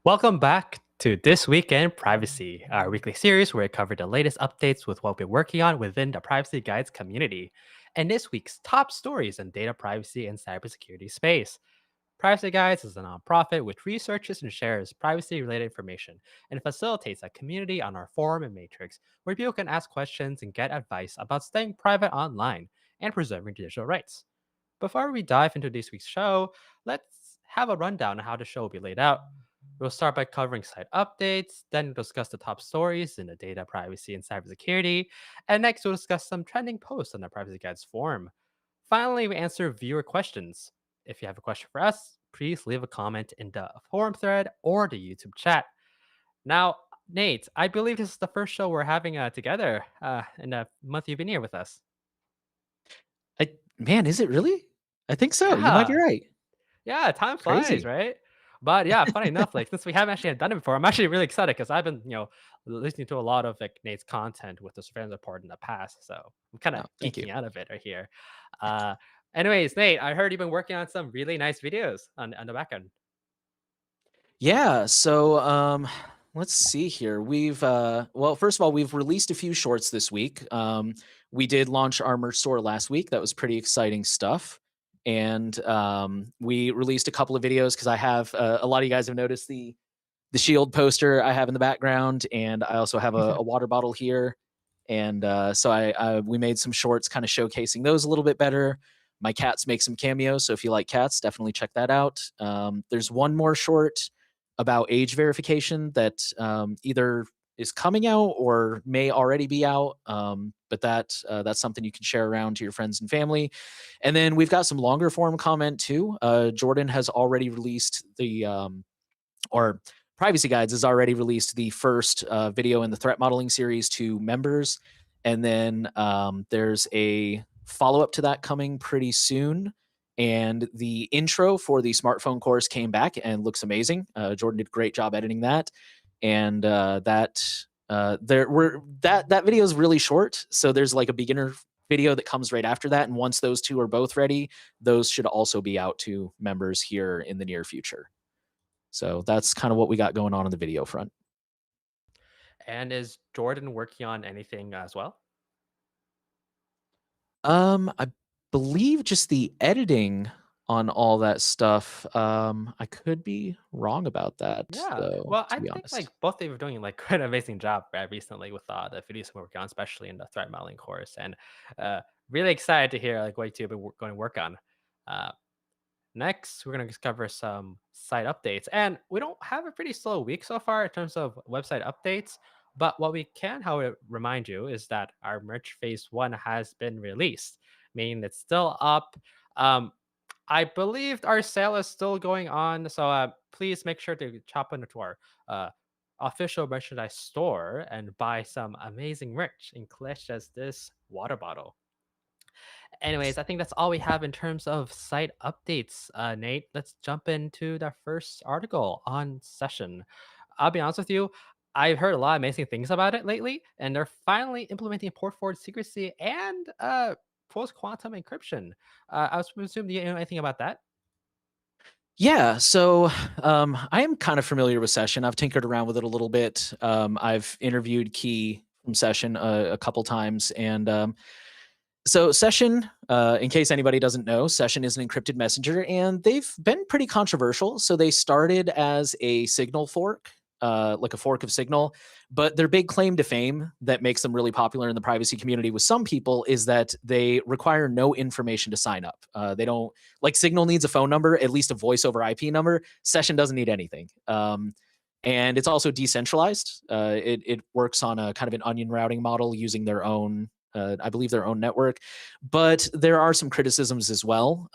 Welcome back to This Week in Privacy, our weekly series where we cover the latest updates with what we're working on within the Privacy Guides community. And this week's top stories in data privacy and cybersecurity space. Privacy Guides is a nonprofit which researches and shares privacy related information and facilitates a community on our forum and matrix where people can ask questions and get advice about staying private online and preserving digital rights. Before we dive into this week's show, let's have a rundown on how the show will be laid out. We'll start by covering site updates, then we'll discuss the top stories in the data privacy and cybersecurity, and next we'll discuss some trending posts on the Privacy Guides forum. Finally, we answer viewer questions. If you have a question for us, please leave a comment in the forum thread or the YouTube chat. Now, Nate, I believe this is the first show we're having together in the month you've been here with us. Man, is it really? I think so. You might be Yeah, right. yeah, time flies, Crazy. right? But yeah, funny enough, like since we haven't actually done it before, I'm actually really excited because I've been, listening to a lot of like Nate's content with the surveillance report in the past. So I'm kind of Oh, thank you. geeking out of it right here. Uh, anyways, Nate, I heard you've been working on some really nice videos on the back end. Yeah, let's see here. Well, first of all, we've released a few shorts this week. We did launch our merch store last week. That was pretty exciting stuff. And we released a couple of videos because I have a lot of you guys have noticed the shield poster I have in the background, and I also have a water bottle here. And we made some shorts kind of showcasing those a little bit better. My cats make some cameos, so if you like cats, definitely check that out. There's one more short about age verification that either is coming out or may already be out. But that's something you can share around to your friends and family. And then we've got some longer form comment too. Jordan has already released or Privacy Guides has already released the first video in the threat modeling series to members. And then there's a follow up to that coming pretty soon. And the intro for the smartphone course came back and looks amazing. Jordan did a great job editing that. And that video is really short. So there's like a beginner video that comes right after that. And once those two are both ready, those should also be out to members here in the near future. So that's kind of what we got going on the video front. And is Jordan working on anything as well? I believe just the editing on all that stuff. I could be wrong about that Yeah. though, Well, to I be think like honest. both of you are doing like quite an amazing job recently with the videos we're working on, especially in the threat modeling course. And uh, really excited to hear like what you've been going to work on. Uh, Next, we're going to cover some site updates. And we don't have a pretty slow week so far in terms of website updates. But what we can, however, remind you is that our merch phase one has been released, meaning it's still up. Um, I believe our sale is still going on. So please make sure to chop into our uh, official merchandise store and buy some amazing merch, including just this water bottle. Anyways, I think that's all we have in terms of site updates. Nate, let's jump into the first article on Session. I'll be honest with you, I've heard a lot of amazing things about it lately, and they're finally implementing port forward secrecy and post quantum encryption. I was assuming you know anything about that? Yeah, I am kind of familiar with Session. I've tinkered around with it a little bit. I've interviewed Key from Session a couple times, and so Session, in case anybody doesn't know, Session is an encrypted messenger, and they've been pretty controversial. So they started as a Signal fork, like a fork of Signal, but their big claim to fame that makes them really popular in the privacy community with some people is that they require no information to sign up. They don't like Signal needs a phone number, at least a voice over IP number. Session doesn't need anything. And it's also decentralized. It works on a kind of an onion routing model using their own I believe their own network. But there are some criticisms as well.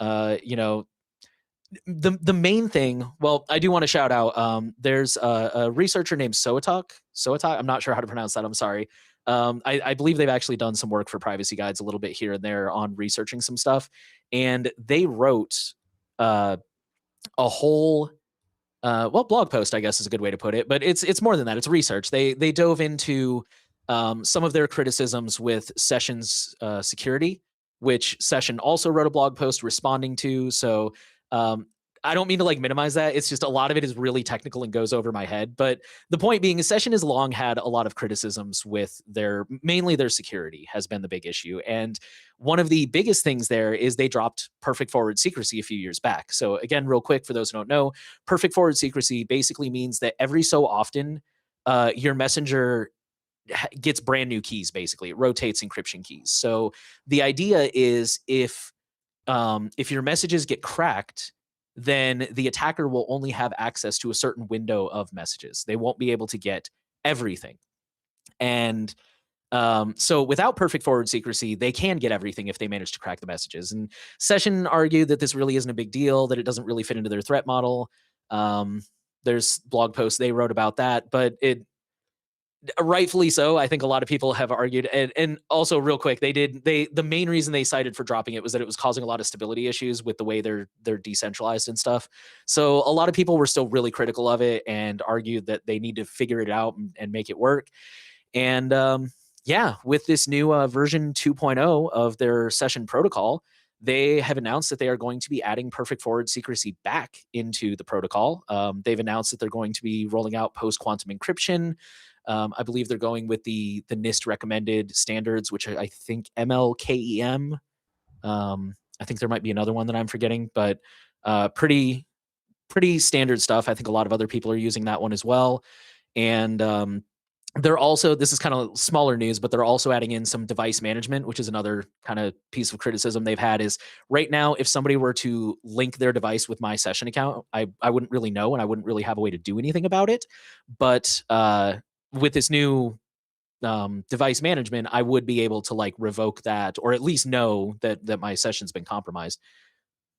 The main thing. Well, I do want to shout out. There's a researcher named Soatok. Soatok. I'm not sure how to pronounce that. I'm sorry. I believe they've actually done some work for Privacy Guides a little bit here and there on researching some stuff, and they wrote a whole blog post, I guess is a good way to put it, but it's more than that. It's research. They dove into some of their criticisms with Session's security, which Session also wrote a blog post responding to. So I don't mean to like minimize that. It's just a lot of it is really technical and goes over my head. But the point being, Session has long had a lot of criticisms with their mainly their security has been the big issue. And one of the biggest things there is they dropped perfect forward secrecy a few years back. So again, real quick for those who don't know, perfect forward secrecy basically means that every so often, your messenger gets brand new keys. Basically, it rotates encryption keys. So the idea is if your messages get cracked, then the attacker will only have access to a certain window of messages. They won't be able to get everything. And so without perfect forward secrecy, they can get everything if they manage to crack the messages. And Session argued that this really isn't a big deal, that it doesn't really fit into their threat model. There's blog posts they wrote about that, but it rightfully so. I think a lot of people have argued, and also real quick, the main reason they cited for dropping it was that it was causing a lot of stability issues with the way they're decentralized and stuff. So a lot of people were still really critical of it and argued that they need to figure it out and make it work. And yeah, with this new version 2.0 of their session protocol, they have announced that they are going to be adding perfect forward secrecy back into the protocol. They've announced that they're going to be rolling out post quantum encryption. I believe they're going with the NIST recommended standards, which I think MLKEM. I think there might be another one that I'm forgetting, but pretty standard stuff. I think a lot of other people are using that one as well. And they're also, this is kind of smaller news, but they're also adding in some device management, which is another kind of piece of criticism they've had. Is right now, if somebody were to link their device with my session account, I wouldn't really know, and I wouldn't really have a way to do anything about it. But with this new device management, I would be able to like revoke that, or at least know that my session's been compromised.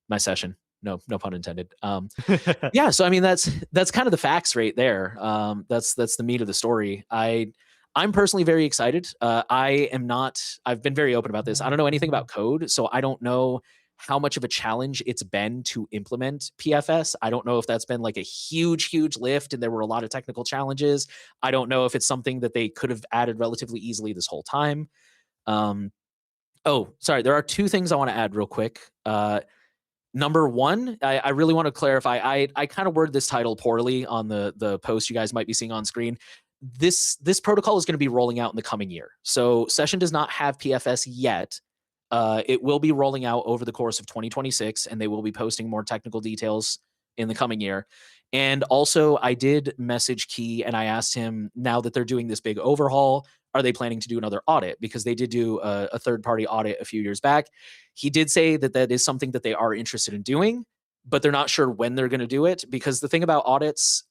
My session, no pun intended. Yeah, so I mean that's kind of the facts right there. That's the meat of the story. I'm personally very excited. I am not. I've been very open about this. I don't know anything about code, so I don't know how much of a challenge it's been to implement PFS. I don't know if that's been like a huge lift and there were a lot of technical challenges. I don't know if it's something that they could have added relatively easily this whole time. Oh, sorry. There are two things I want to add real quick. Number one, I really want to clarify. I kind of worded this title poorly on the post you guys might be seeing on screen. This protocol is going to be rolling out in the coming year. So Session does not have PFS yet. It will be rolling out over the course of 2026, and they will be posting more technical details in the coming year. And also, I did message Key and I asked him, now that they're doing this big overhaul, are they planning to do another audit? Because they did do a third party audit a few years back. He did say that that is something that they are interested in doing, but they're not sure when they're going to do it. Because the thing about audits,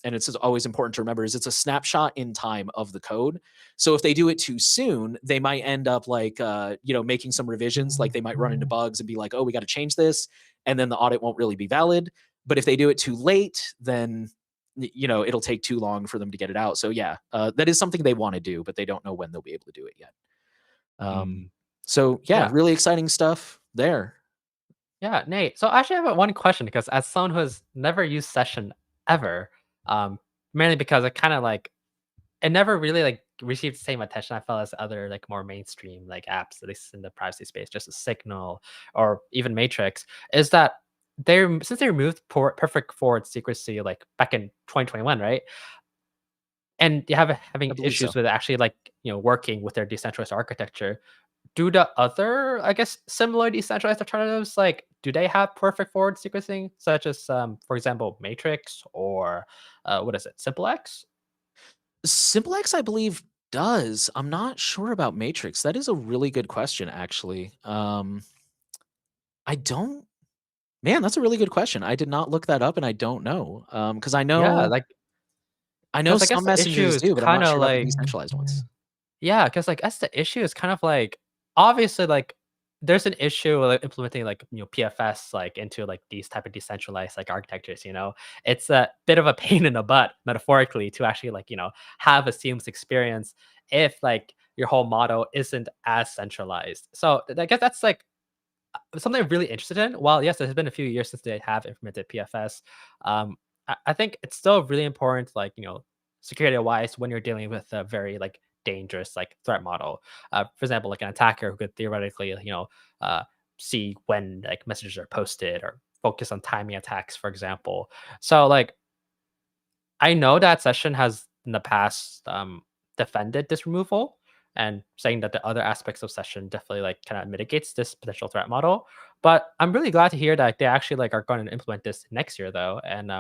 and it's always important to remember, is it's a snapshot in time of the code. So if they do it too soon, they might end up like making some revisions. Like they might run into bugs and be like, oh, we got to change this, and then the audit won't really be valid. But if they do it too late, then it'll take too long for them to get it out. So yeah, that is something they want to do, but they don't know when they'll be able to do it yet. Mm, So yeah, yeah. really exciting stuff there. Yeah, Nate. So I actually have one question because as someone who has never used Session ever, um, mainly because it kind of like it never really like received the same attention I felt as other like more mainstream like apps, at least in the privacy space, just a Signal or even Matrix, is that since they removed perfect forward secrecy like back in 2021, right? And you have I having believe issues so. with actually like working with their decentralized architecture. Do the other, I guess, similar decentralized alternatives, like, do they have perfect forward sequencing, such as, for example, Matrix or, what is it, Simple X? Simple X, I believe, does. I'm not sure about Matrix. That is a really good question, actually. I don't. Man, that's a really good question. I did not look that up, and I don't know. Because Yeah, I know because I guess some the issue messengers is do, but I'm kind not of sure about the like, decentralized ones. yeah, because like that's the issue is kind of like obviously like there's an issue with like, implementing like PFS like into like these type of decentralized like architectures. It's a bit of a pain in the butt metaphorically to actually like have a seamless experience if like your whole model isn't as centralized. So I guess that's like something I'm really interested in. While yes, it has been a few years since they have implemented PFS, I think it's still really important, like security wise, when you're dealing with a very like dangerous like threat model. For example, like an attacker who could theoretically uh, see when like messages are posted or focus on timing attacks, for example. So like I know that Session has in the past defended this removal and saying that the other aspects of Session definitely like kind of mitigates this potential threat model. But I'm really glad to hear that they actually like are going to implement this next year though. And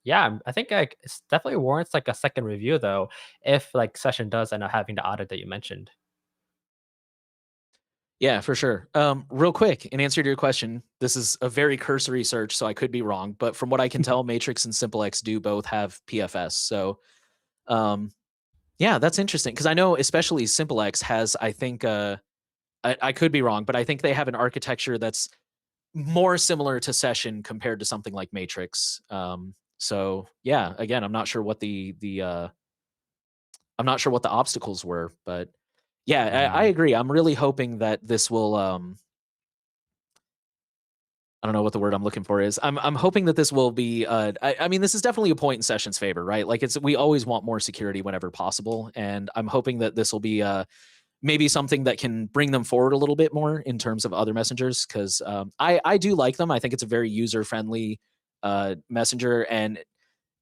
yeah, I think like it's definitely warrants like a second review though if like Session does end up having the audit that you mentioned. Yeah, for sure. Real quick, in answer to your question, this is a very cursory search, so I could be wrong, but from what I can tell, Matrix and SimpleX do both have PFS. So, um, yeah, that's interesting because I know especially SimpleX has, I think, I could be wrong, but I think they have an architecture that's more similar to Session compared to something like Matrix. So yeah, again, I'm not sure what the obstacles were, but yeah, I Mm, agree. I'm really hoping that this will I don't know what the word I'm looking for is. I'm hoping that this will be I mean this is definitely a point in Session's favor, right? Like it's we always want more security whenever possible, and I'm hoping that this will be maybe something that can bring them forward a little bit more in terms of other messengers because I do like them. I think it's a very user friendly messenger, and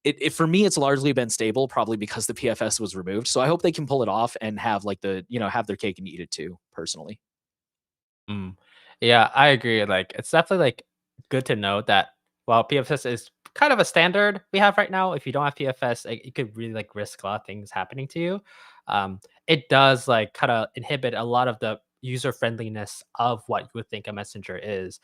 it for me it's largely been stable, probably because the PFS was removed. So I hope they can pull it off and have like the have their cake and eat it too. Personally, mm. Yeah, I agree. Like it's definitely like good to know that while PFS is kind of a standard we have right now, if you don't have PFS, like, you could really like risk a lot of things happening to you. It does like kind of inhibit a lot of the user friendliness of what you would think a messenger is.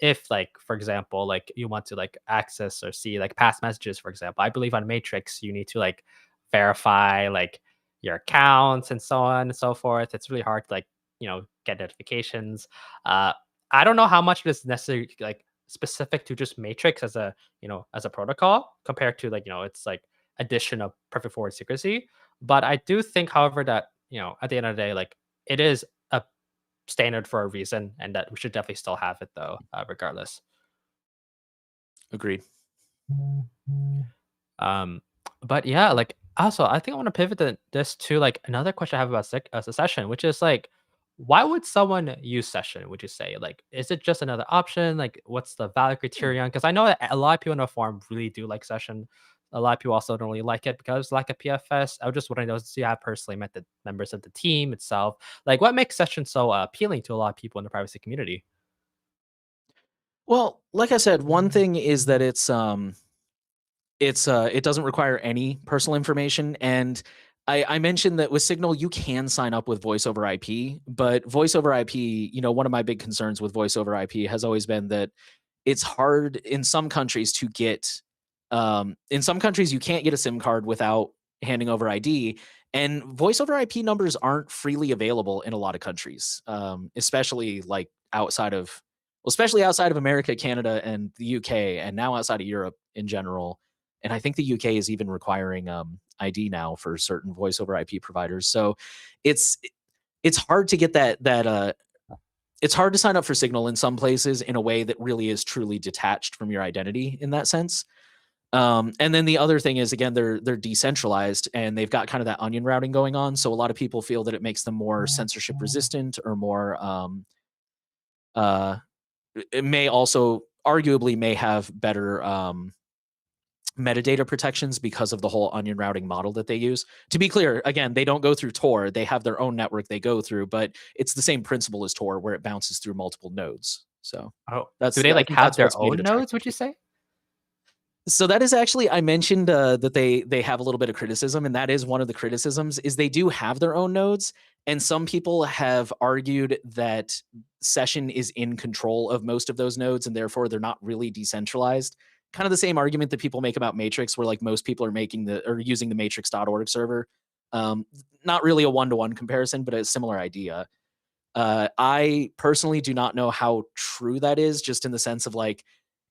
If like for example, like you want to like access or see like past messages, for example, I believe on Matrix you need to like verify like your accounts and so on and so forth. It's really hard to like get notifications. uh I don't know how much of this is necessarily like specific to just Matrix as a as a protocol compared to like it's like addition of perfect forward secrecy. But I do think, however, that at the end of the day, like it is a standard for a reason, and that we should definitely still have it though, regardless. agreed. Um, but yeah, like also, I think I want to pivot this to like another question I have about Session, which is like, why would someone use Session? Would you say like, is it just another option? Like, what's the value criterion? Because I know that a lot of people in the forum really do like Session. A lot of people also don't really like it because like a PFS. I would just want to know, since you have personally met the members of the team itself, like what makes Session so appealing to a lot of people in the privacy community? Well, like I said, one thing is that it doesn't require any personal information, and I mentioned that with Signal, you can sign up with voice over IP, but voice over IP, one of my big concerns with voice over IP has always been that it's hard in some countries to get in some countries you can't get a SIM card without handing over ID, and voice over IP numbers aren't freely available in a lot of countries, especially like especially outside of America, Canada, and the UK, and now outside of Europe in general. And I think the UK is even requiring ID now for certain voice over IP providers. So it's it's hard to get that it's hard to sign up for Signal in some places in a way that really is truly detached from your identity in that sense. And then the other thing is again they're decentralized and they've got kind of that onion routing going on. So a lot of people feel that it makes them more censorship resistant or more uh it may also arguably may have better metadata protections because of the whole onion routing model that they use. To be clear, again, they don't go through Tor. They have their own network they go through, but it's the same principle as Tor where it bounces through multiple nodes. So Oh, do that's they I like think have that's their what's made it own nodes? attractive to Would you people. say? So that is actually I mentioned that they have a little bit of criticism, and that is one of the criticisms is they do have their own nodes, and some people have argued that Session is in control of most of those nodes, and therefore they're not really decentralized. Kind of the same argument that people make about Matrix, where like most people are making the or using the Matrix.org server. Um, Not really a one-to-one comparison, but a similar idea. I personally do not know how true that is, just in the sense of like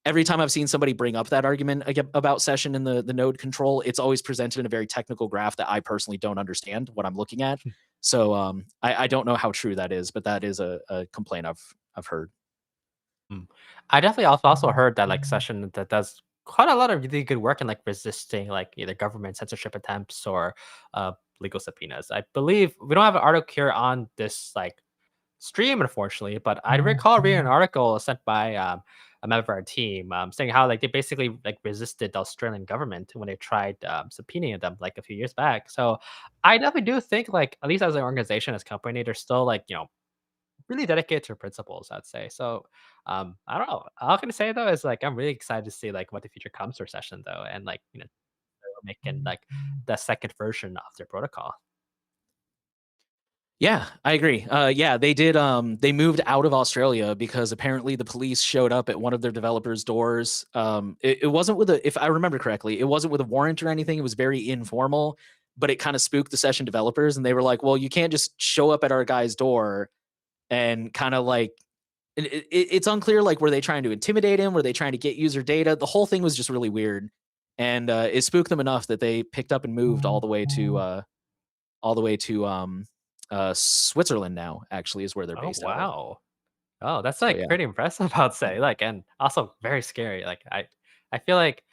every time I've seen somebody bring up that argument about Session and the node control, it's always presented in a very technical graph that I personally don't understand what I'm looking at. So I don't know how true that is, but that is a complaint I've heard. Mm. I definitely also heard that like Session that does quite a lot of really good work in like resisting like either government censorship attempts or legal subpoenas. I believe we don't have an article here on this like stream, unfortunately. But I recall reading an article sent by a member of our team saying how like they basically like resisted the Australian government when they tried subpoenaing them like a few years back. So I definitely do think like at least as an organization, as a company, they're still like really dedicated to principles. I'd say so. I don't know. All I can say though is like I'm really excited to see like what the future comes for session though, and like they're making like the second version of their protocol. Yeah, I agree. Yeah, they did. They moved out of Australia because apparently the police showed up at one of their developers' doors. It wasn't with a, if I remember correctly, it wasn't with a warrant or anything. It was very informal, but it kind of spooked the session developers, and they were like, "Well, you can't just show up at our guy's door and kind of like." It's unclear. Like, were they trying to intimidate him? Were they trying to get user data? The whole thing was just really weird, and it spooked them enough that they picked up and moved all the way to Switzerland now. Actually, is where they're Oh based out of. wow. Oh, that's So like yeah. pretty impressive, I'd say. Like, and also very scary. Like, I feel like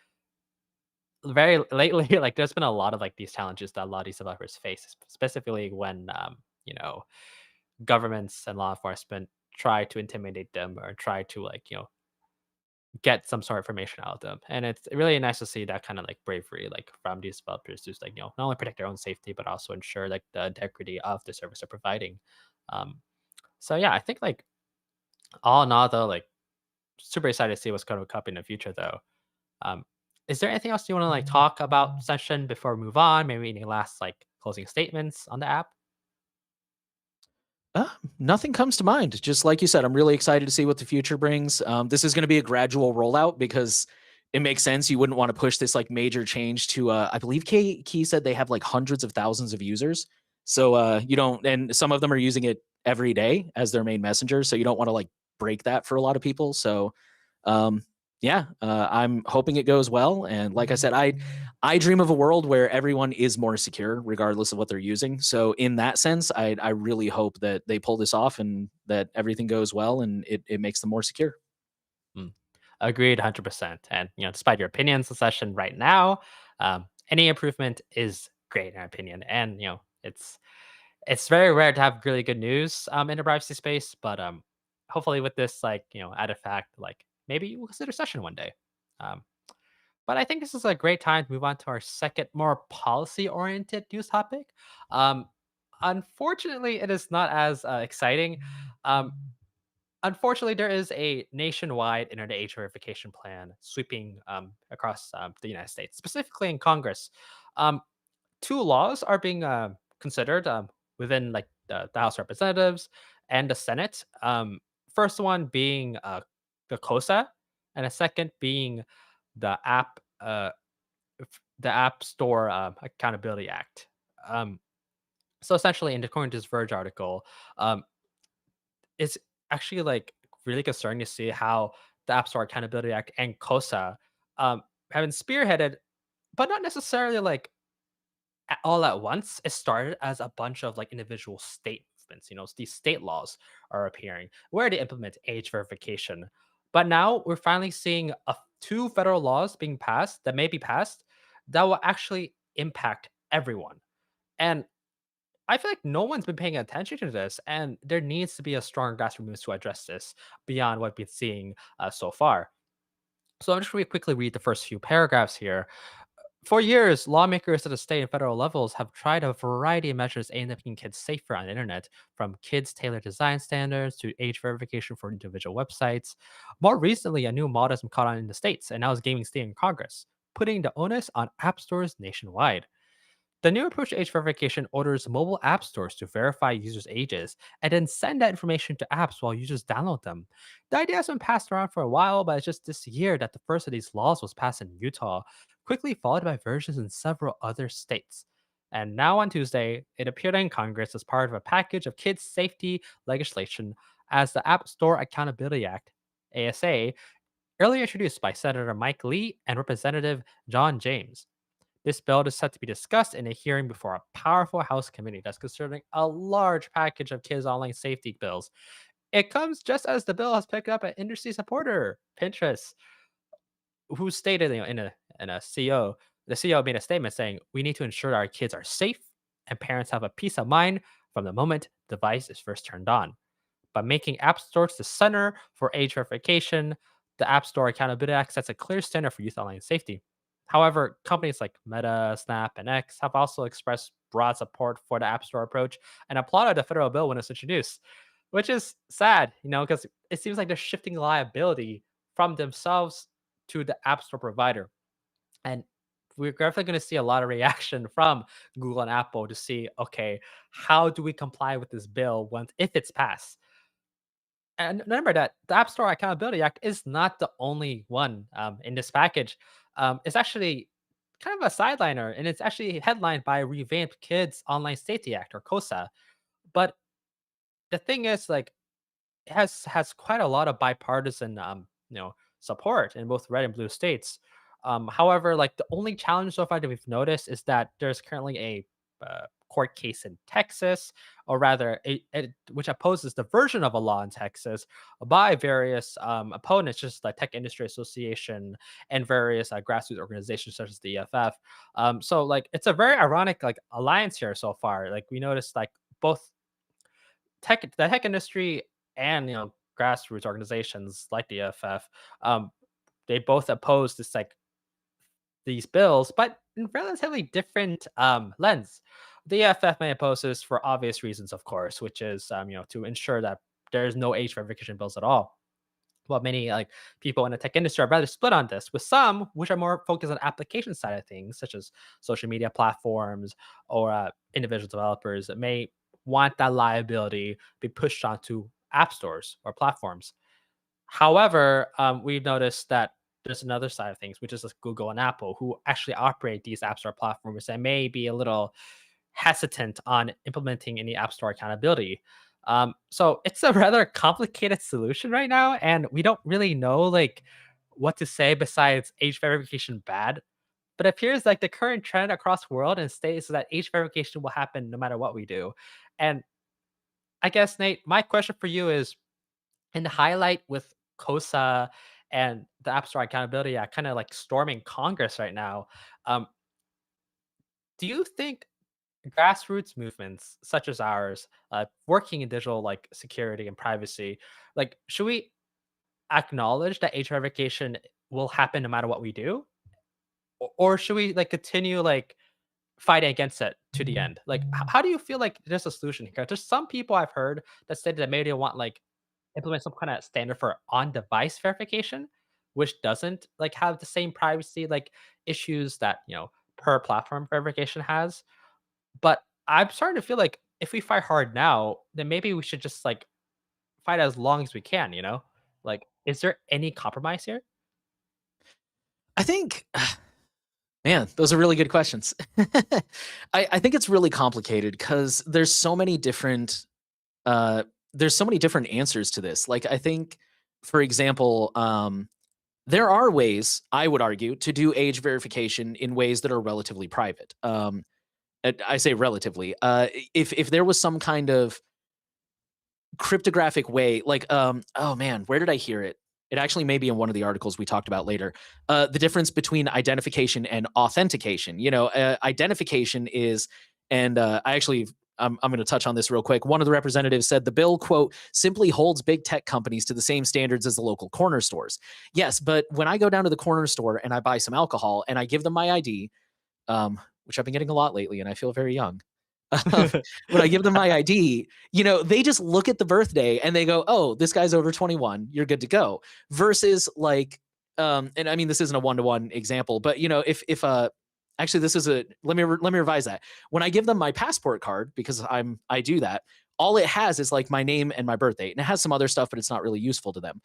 very lately, like, there's been a lot of like these challenges that a lot of these developers face, specifically when you know, governments and law enforcement try to intimidate them or try to like get some sort of information out of them. And it's really nice to see that kind of like bravery, like from these developers, to like not only protect their own safety but also ensure like the integrity of the service they're providing. Um, so yeah, I think like all in all, though, like super excited to see what's going to come in the future, though. Um, is there anything else you want to like talk about session before we move on? Maybe any last like closing statements on the app? Uh, Nothing comes to mind. Just like you said, I'm really excited to see what the future brings. This is going to be a gradual rollout because it makes sense. You wouldn't want to push this like major change to. I believe Key said they have like hundreds of thousands of users. So you don't, and some of them are using it every day as their main messenger. So you don't want to like break that for a lot of people. So um, yeah, I'm hoping it goes well. And like I said, I dream of a world where everyone is more secure, regardless of what they're using. So in that sense, I really hope that they pull this off and that everything goes well and it makes them more secure. Mm. Agreed, 100%. And despite your opinions on session right now, any improvement is great in our opinion. And it's very rare to have really good news in the privacy space, but hopefully with this like added fact, like maybe we'll consider session one day. Um, But I think this is a great time to move on to our second, more policy oriented news topic. Um, Unfortunately, it is not as exciting. Um, Unfortunately, there is a nationwide internet age verification plan sweeping across the United States, specifically in Congress. Um, Two laws are being considered within like the House of Representatives and the Senate. First one being the COSA, and a second being the the App Store Accountability Act. Um, so essentially, in according to this Verge article, um, it's actually like really concerning to see how the App Store Accountability Act and COSA have been spearheaded, but not necessarily like all at once. It started as a bunch of like individual state movements. These state laws are appearing where they implement age verification. But now we're finally seeing two federal laws being passed that may be passed that will actually impact everyone. And I feel like no one's been paying attention to this, and there needs to be a strong grassroots movement to address this beyond what we've been seeing so far. So I'm just going to quickly read the first few paragraphs here. For years, lawmakers at the state and federal levels have tried a variety of measures aimed at making kids safer on the internet, from kids' tailored design standards to age verification for individual websites. More recently, a new model has been caught on in the states, and now is gaining steam in Congress, putting the onus on app stores nationwide. The new approach to age verification orders mobile app stores to verify users' ages and then send that information to apps while users download them. The idea has been passed around for a while, but it's just this year that the first of these laws was passed in Utah, quickly followed by versions in several other states. And now on Tuesday, it appeared in Congress as part of a package of kids' safety legislation as the App Store Accountability Act, ASA, earlier introduced by Senator Mike Lee and Representative John James. This bill is set to be discussed in a hearing before a powerful House committee that's considering a large package of kids' online safety bills. It comes just as the bill has picked up an industry supporter, Pinterest, who stated in a CEO, the CEO made a statement saying, "We need to ensure our kids are safe and parents have a peace of mind from the moment the device is first turned on." By making app stores the center for age verification, the App Store Accountability Act sets a clear standard for youth online safety. However, companies like Meta, Snap, and X have also expressed broad support for the App Store approach and applauded the federal bill when it was introduced, which is sad, because it seems like they're shifting liability from themselves to the App Store provider. And we're definitely going to see a lot of reaction from Google and Apple to see, okay, how do we comply with this bill once if it's passed? And remember that the App Store Accountability Act is not the only one in this package. It's actually kind of a sideliner, and it's actually headlined by Revamped Kids Online Safety Act or COSA. But the thing is, like, it has quite a lot of bipartisan support in both red and blue states. However, like the only challenge so far that we've noticed is that there's currently a court case in Texas, or rather, which opposes the version of a law in Texas by various opponents, just the Tech Industry Association and various grassroots organizations such as the EFF. So, like, it's a very ironic like alliance here so far. Like, we noticed like both the tech industry and grassroots organizations like the EFF, they both oppose this like these bills, but in relatively different lens. The EFF may oppose this for obvious reasons, of course, which is to ensure that there's no age verification bills at all. Well, many like people in the tech industry are rather split on this, with some which are more focused on application side of things, such as social media platforms or individual developers that may want that liability be pushed onto app stores or platforms. However, we've noticed that there's another side of things, which is just Google and Apple, who actually operate these app store platforms and may be a little hesitant on implementing any app store accountability. So it's a rather complicated solution right now, and we don't really know like what to say besides age verification bad. But it appears like the current trend across the world and states that age verification will happen no matter what we do. And I guess Nate, my question for you is in the highlight with COSA and the App Store Accountability Act kind of like storming Congress right now. Um, do you think grassroots movements such as ours, working in digital like security and privacy, like should we acknowledge that age verification will happen no matter what we do, or should we like continue like fighting against it to the end? Like, how do you feel like there's a solution here? There's some people I've heard that said that maybe they want like implement some kind of standard for on-device verification, which doesn't like have the same privacy like issues that per platform verification has. But I'm starting to feel like if we fight hard now, then maybe we should just like fight as long as we can. Like, is there any compromise here? I think, man, those are really good questions. I think it's really complicated because uh, there's so many different answers to this. Like, I think, for example, there are ways I would argue to do age verification in ways that are relatively private. I say relatively. If there was some kind of cryptographic way, like, oh man, where did I hear it? It actually may be in one of the articles we talked about later. The difference between identification and authentication. Identification is, and I actually, I'm going to touch on this real quick. One of the representatives said the bill, quote, simply holds big tech companies to the same standards as the local corner stores. Yes, but when I go down to the corner store and I buy some alcohol and I give them my ID, which I've been getting a lot lately, and I feel very young. Um, when I give them my ID, they just look at the birthday and they go, "Oh, this guy's over 21. You're good to go." Versus like, and I mean, this isn't a one-to-one example, but if actually this is a let me revise that. When I give them my passport card, because I do that, all it has is like my name and my birthday, and it has some other stuff, but it's not really useful to them.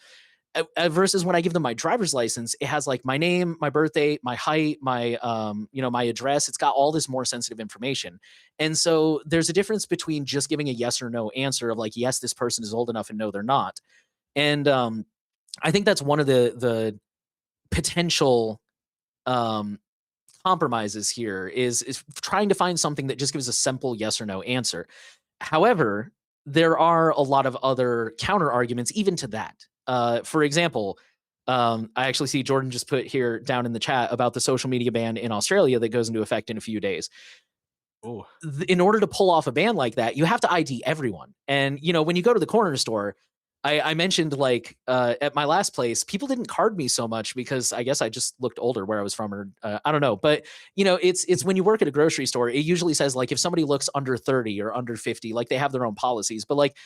Versus when I give them my driver's license, it has like my name, my birthday, my height, my address. It's got all this more sensitive information. And so there's a difference between just giving a yes or no answer of like, yes, this person is old enough, and no, they're not. And I think that's one of the potential um, compromises here is trying to find something that just gives a simple yes or no answer. However, there are a lot of other counter arguments even to that. For example, I actually see Jordan just put here down in the chat about the social media ban in Australia that goes into effect in a few days. Ooh. In order to pull off a ban like that, you have to ID everyone. And when you go to the corner store, I mentioned like at my last place, people didn't card me so much because I guess I just looked older where I was from, or I don't know. But it's when you work at a grocery store, it usually says like if somebody looks under 30 or under 50, like they have their own policies. But like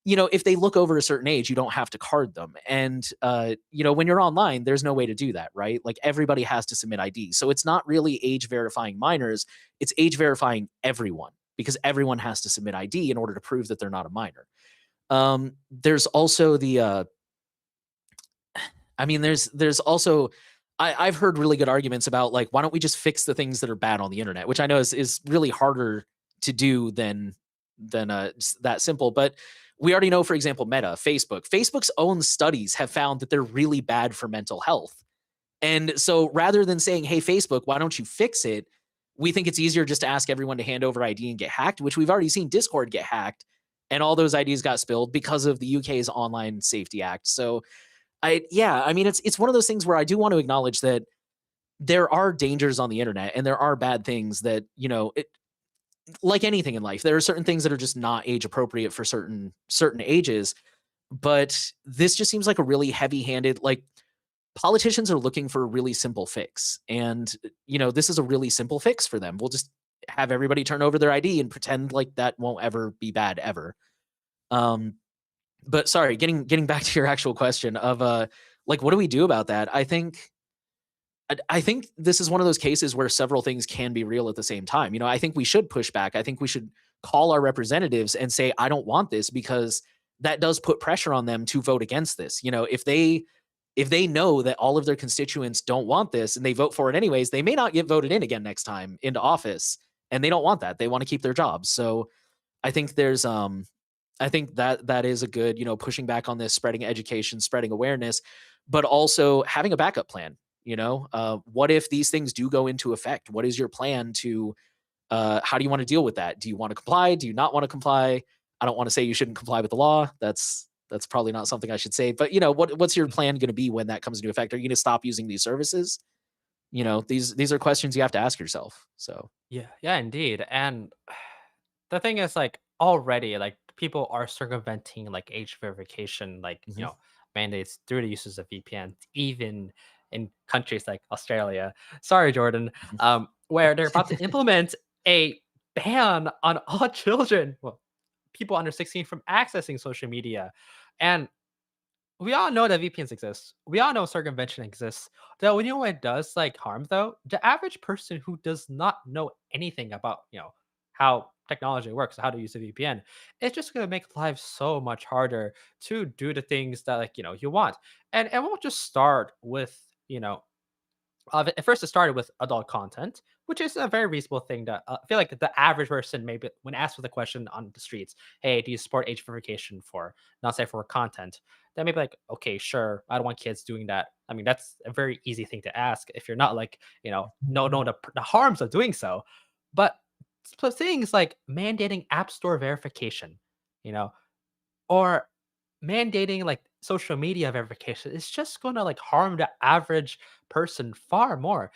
if they look over a certain age, you don't have to card them. And, when you're online, there's no way to do that, right? Like everybody has to submit ID. So it's not really age verifying minors, it's age verifying everyone because everyone has to submit ID in order to prove that they're not a minor. There's also there's also, I've heard really good arguments about like, why don't we just fix the things that are bad on the internet, which I know is really harder to do than that simple. But we already know, for example, Facebook's own studies have found that they're really bad for mental health. And so rather than saying, hey, Facebook, why don't you fix it? We think it's easier just to ask everyone to hand over ID and get hacked, which we've already seen Discord get hacked. And all those IDs got spilled because of the UK's Online Safety Act. So it's one of those things where I do want to acknowledge that there are dangers on the internet and there are bad things that, like anything in life, there are certain things that are just not age appropriate for certain ages. But this just seems like a really heavy-handed, like, politicians are looking for a really simple fix. And, this is a really simple fix for them. We'll just have everybody turn over their ID and pretend like that won't ever be bad ever. Um, but sorry, getting back to your actual question of like what do we do about that? I think this is one of those cases where several things can be real at the same time. I think we should push back. I think we should call our representatives and say, I don't want this, because that does put pressure on them to vote against this. If they know that all of their constituents don't want this and they vote for it anyways, they may not get voted in again next time into office. And they don't want that. They want to keep their jobs. So I think I think that is a good, pushing back on this, spreading education, spreading awareness, but also having a backup plan. What if these things do go into effect? What is your plan to? How do you want to deal with that? Do you want to comply? Do you not want to comply? I don't want to say you shouldn't comply with the law. That's probably not something I should say. But what's your plan going to be when that comes into effect? Are you going to stop using these services? These are questions you have to ask yourself. So. Yeah, yeah, indeed. And the thing is, like, already, like, people are circumventing like age verification, like, Mhm. mandates through the uses of VPN, even in countries like Australia. Sorry, Jordan, where they're about to implement a ban on all children, well, people under 16 from accessing social media. And we all know that VPNs exist. We all know circumvention exists. Though, you know what it does like harm though? The average person who does not know anything about, how technology works, how to use a VPN, it's just gonna make life so much harder to do the things that, like, you want. And it won't just start with, at first, it started with adult content, which is a very reasonable thing that I feel like the average person, maybe when asked with a question on the streets, "Hey, do you support age verification for not safe for content?" Then maybe like, "Okay, sure. I don't want kids doing that." I mean, that's a very easy thing to ask if you're not like, know the harms of doing so. But things like mandating app store verification, you know, or mandating like social media verification is just going to like harm the average person far more.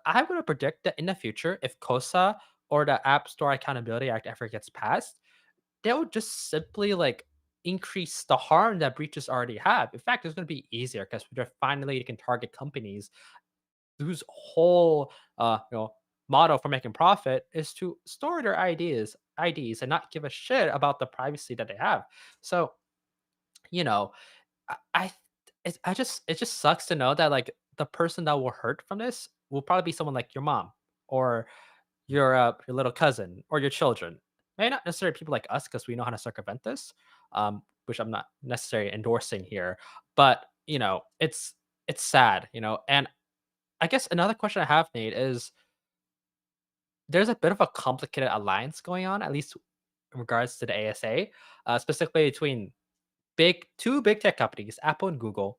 I would predict that in the future, if COSA or the App Store Accountability Act ever gets passed, they will just simply like increase the harm that breaches already have. In fact, it's going to be easier because they're finally they can target companies whose whole model for making profit is to store their IDs and not give a shit about the privacy that they have. So, you know, I it just sucks to know that like the person that will hurt from this will probably be someone like your mom or your little cousin or your children. Maybe not necessarily people like us because we know how to circumvent this, which I'm not necessarily endorsing here. But it's sad, And I guess another question I have, Nate, is there's a bit of a complicated alliance going on, at least in regards to the ASA, specifically between two big tech companies, Apple and Google,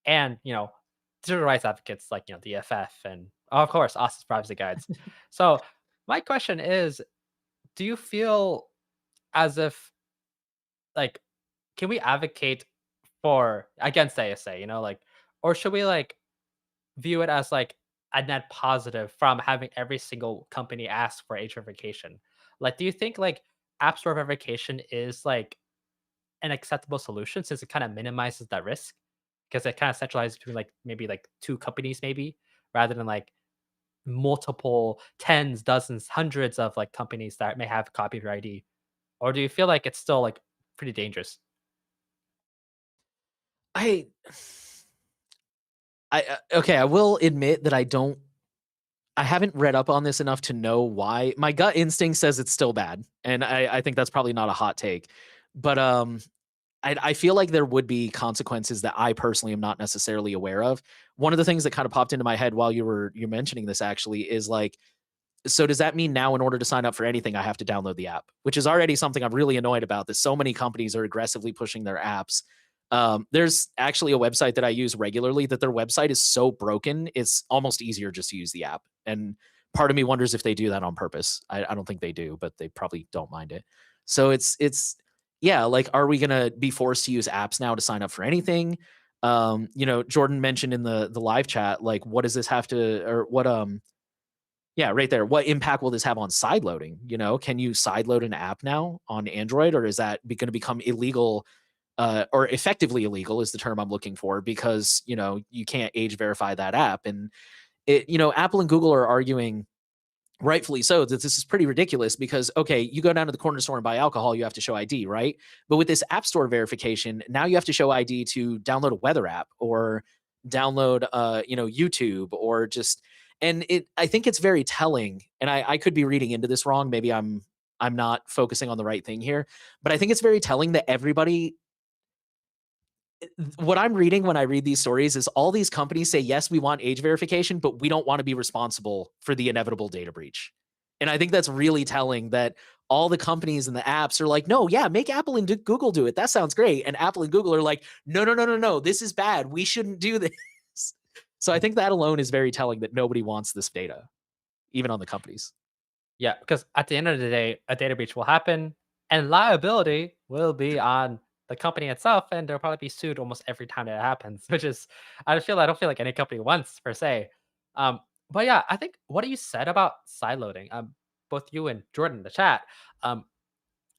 and digital rights advocates like the EFF and of course us as privacy guides. So my question is, do you feel as if like can we advocate for against ASA, like, or should we like view it as like a net positive from having every single company ask for age verification. Like, do you think like App Store verification is like an acceptable solution since it kind of minimizes that risk? Because it kind of centralizes between like maybe like two companies, maybe rather than like multiple tens, dozens, hundreds of like companies that may have copy of your ID. Or do you feel like it's still like pretty dangerous? I okay, I will admit that I haven't read up on this enough to know why. My gut instinct says it's still bad, and I think that's probably not a hot take. But, I feel like there would be consequences that I personally am not necessarily aware of. One of the things that kind of popped into my head while you're mentioning this actually is like, so does that mean now in order to sign up for anything, I have to download the app? Which is already something I'm really annoyed about that so many companies are aggressively pushing their apps. There's actually a website that I use regularly that their website is so broken, it's almost easier just to use the app. And part of me wonders if they do that on purpose. I don't think they do, but they probably don't mind it. So yeah, like, are we gonna be forced to use apps now to sign up for anything? Jordan mentioned in the live chat, like, what does this have to, or what yeah, right there. What impact will this have on side loading? Can you side load an app now on Android, or is that going to become illegal, or effectively illegal is the term I'm looking for, because you can't age verify that app? And Apple and Google are arguing, rightfully so, that this is pretty ridiculous because, okay, you go down to the corner store and buy alcohol, you have to show ID, right? But with this app store verification, now you have to show ID to download a weather app, or download YouTube, or just, and I think it's very telling, and I could be reading into this wrong, maybe I'm not focusing on the right thing here, but I think it's very telling that everybody, what I'm reading when I read these stories is all these companies say, yes, we want age verification, but we don't want to be responsible for the inevitable data breach. And I think that's really telling that all the companies and the apps are like, no, yeah, make Apple and Google do it. That sounds great. And Apple and Google are like, no, no, no, no, no, this is bad. We shouldn't do this. So I think that alone is very telling that nobody wants this data, even on the companies. Yeah, because at the end of the day, a data breach will happen and liability will be on the company itself, and they'll probably be sued almost every time that happens, which is I don't feel like any company wants per se. Um, but yeah, I think what you said about sideloading, both you and Jordan in the chat, um,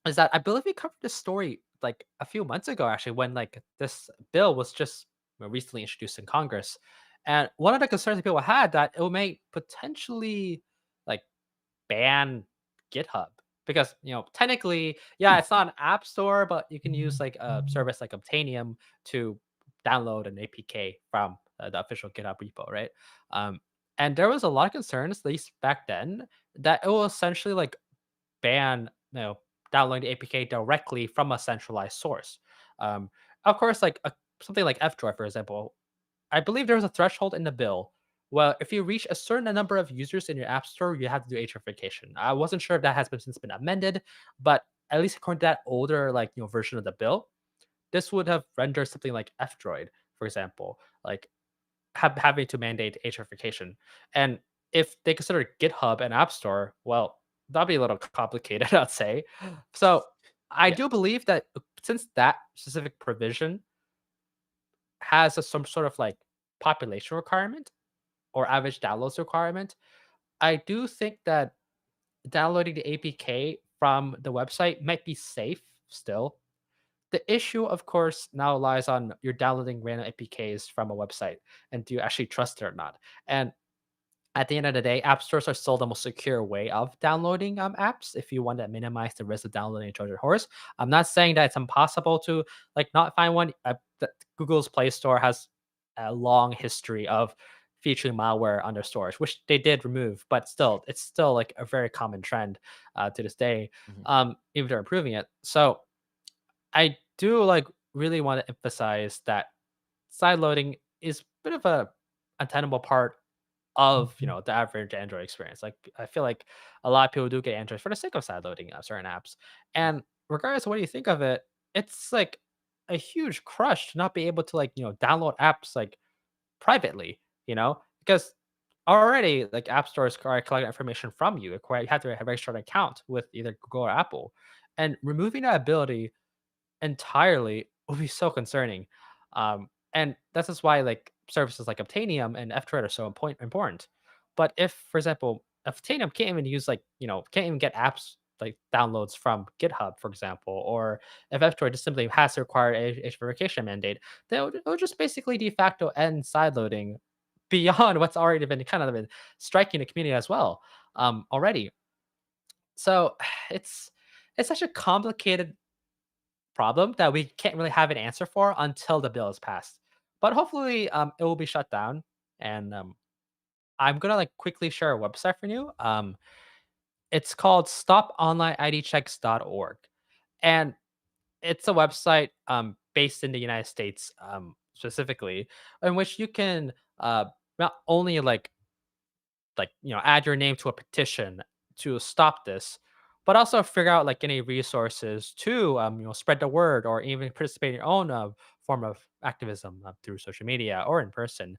is that I believe we covered this story like a few months ago, actually, when like this bill was just recently introduced in Congress. And one of the concerns that people had that it may potentially like ban GitHub because technically, yeah, it's not an app store, but you can use like a service like Obtainium to download an APK from the official GitHub repo, right? Um, and there was a lot of concerns, at least back then, that it will essentially like ban downloading the APK directly from a centralized source. Um, of course, like something like F-Droid, for example, I believe there was a threshold in the bill. Well, if you reach a certain number of users in your app store, you have to do age verification. I wasn't sure if that has been since been amended, but at least according to that older version of the bill, this would have rendered something like F-Droid, for example, like having to mandate age verification. And if they consider GitHub an app store, well, that'd be a little complicated, I'd say. So I Yeah. do believe that since that specific provision has some sort of like population requirement or average downloads requirement, I do think that downloading the APK from the website might be safe still. The issue, of course, now lies on you're downloading random APKs from a website and do you actually trust it or not? And at the end of the day, app stores are still the most secure way of downloading apps if you want to minimize the risk of downloading a Trojan horse. I'm not saying that it's impossible to like not find one. Google's Play Store has a long history of featuring malware on their stores, which they did remove, but still, it's still like a very common trend to this day. Mhm. Even if they're improving it. So I do like really want to emphasize that side loading is a bit of a untenable part of the average Android experience. Like I feel like a lot of people do get Android for the sake of side loading certain apps. And regardless of what you think of it, it's like a huge crush to not be able to like download apps like privately, because already like app stores are collecting information from you. You have to register an account with either Google or Apple, and removing that ability entirely would be so concerning. And that's just why like services like Obtainium and F-Trade are so important. But if, for example, if Tatum can't even use like, can't even get apps like downloads from GitHub, for example, or if F-Droid just simply has to require a verification mandate, then it would just basically de facto end sideloading beyond what's already been kind of been striking the community as well already. So it's such a complicated problem that we can't really have an answer for until the bill is passed. But hopefully, it will be shut down. And I'm gonna like quickly share a website for you. It's called stoponlineidchecks.org, and it's a website based in the United States specifically, in which you can not only add your name to a petition to stop this, but also figure out like any resources to spread the word or even participate in your own form of activism through social media or in person.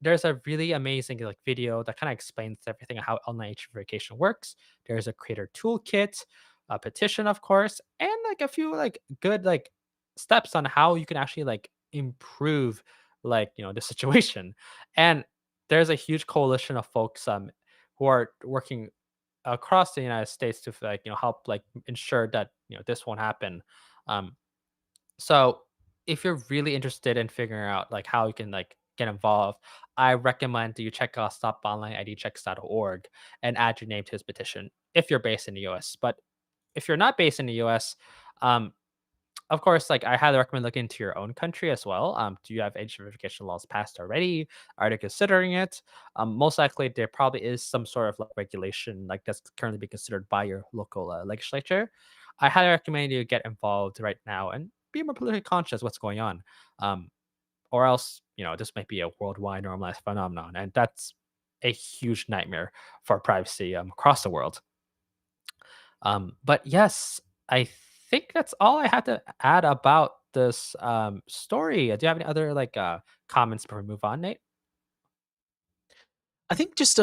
There's a really amazing like video that kind of explains everything how online verification works. There's a creator toolkit, a petition, of course, and like a few like good like steps on how you can actually like improve the situation. And there's a huge coalition of folks who are working across the United States to like help like ensure that this won't happen. Um, so if you're really interested in figuring out like how you can like get involved, I recommend that you check out stoponlineidchecks.org and add your name to this petition if you're based in the US. But if you're not based in the US, um, of course, like I highly recommend looking into your own country as well. Do you have age verification laws passed already? Are they considering it? Most likely, there probably is some sort of like regulation like that's currently being considered by your local legislature. I highly recommend you get involved right now and be more politically conscious what's going on, um, or else this might be a worldwide normalized phenomenon, and that's a huge nightmare for privacy across the world. But yes, I think that's all I had to add about this story. Do you have any other like comments before we move on, Nate? I think just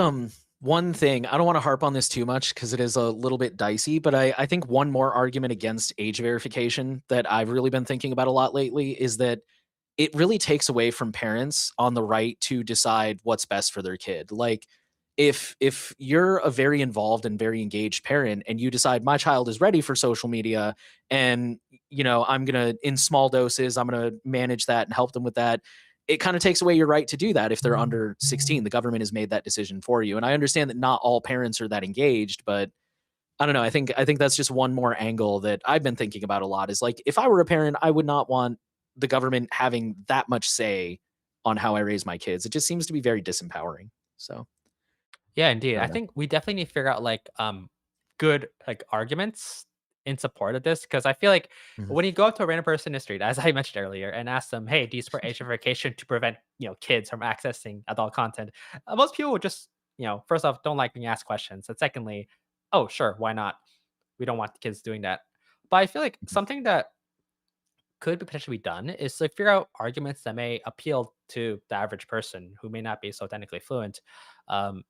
one thing, I don't want to harp on this too much because it is a little bit dicey, but I think one more argument against age verification that I've really been thinking about a lot lately is that it really takes away from parents on the right to decide what's best for their kid. Like if you're a very involved and very engaged parent and you decide my child is ready for social media and I'm going to in small doses, I'm going to manage that and help them with that. It kind of takes away your right to do that if they're under 16. The government has made that decision for you. And I understand that not all parents are that engaged, but I don't know. I think that's just one more angle that I've been thinking about a lot is like if I were a parent, I would not want the government having that much say on how I raise my kids. It just seems to be very disempowering. So Yeah, indeed. I I don't know. think we definitely need to figure out like good like arguments in support of this because I feel like Mhm. when you go up to a random person in the street, as I mentioned earlier, and ask them, "Hey, do you support age verification to prevent kids from accessing adult content?" Most people would just first off don't like being asked questions, and secondly, oh sure, why not? We don't want the kids doing that. But I feel like Mhm. something that could potentially be done is to figure out arguments that may appeal to the average person who may not be so technically fluent.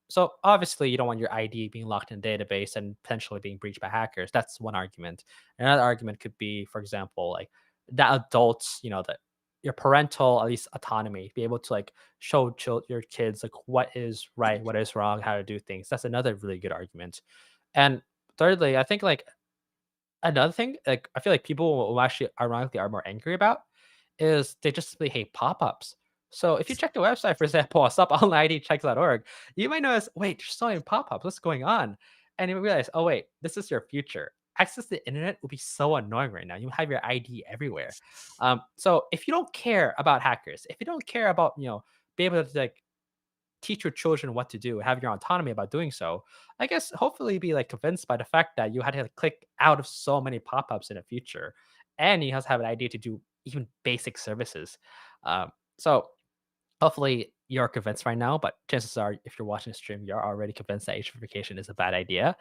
So obviously, you don't want your ID being locked in a database and potentially being breached by hackers. That's one argument. Another argument could be, for example, like that adults, that your parental at least autonomy, be able to like show your kids like what is right, what is wrong, how to do things. That's another really good argument. And thirdly, I think like another thing, like, I feel like people who actually ironically are more angry about is they just simply hate pop-ups. So if you check the website, for example, stoponlineidchecks.org, you might notice, wait, there's so many pop-ups. What's going on? And you realize, oh wait, this is your future. Access to the internet will be so annoying right now. You have your ID everywhere. So if you don't care about hackers, if you don't care about be able to like teach your children what to do, have your autonomy about doing so, I guess hopefully be like convinced by the fact that you had to like, click out of so many pop-ups in the future. And you also have an idea to do even basic services. So hopefully you're convinced right now, but chances are if you're watching the stream, you're already convinced that gentrification is a bad idea.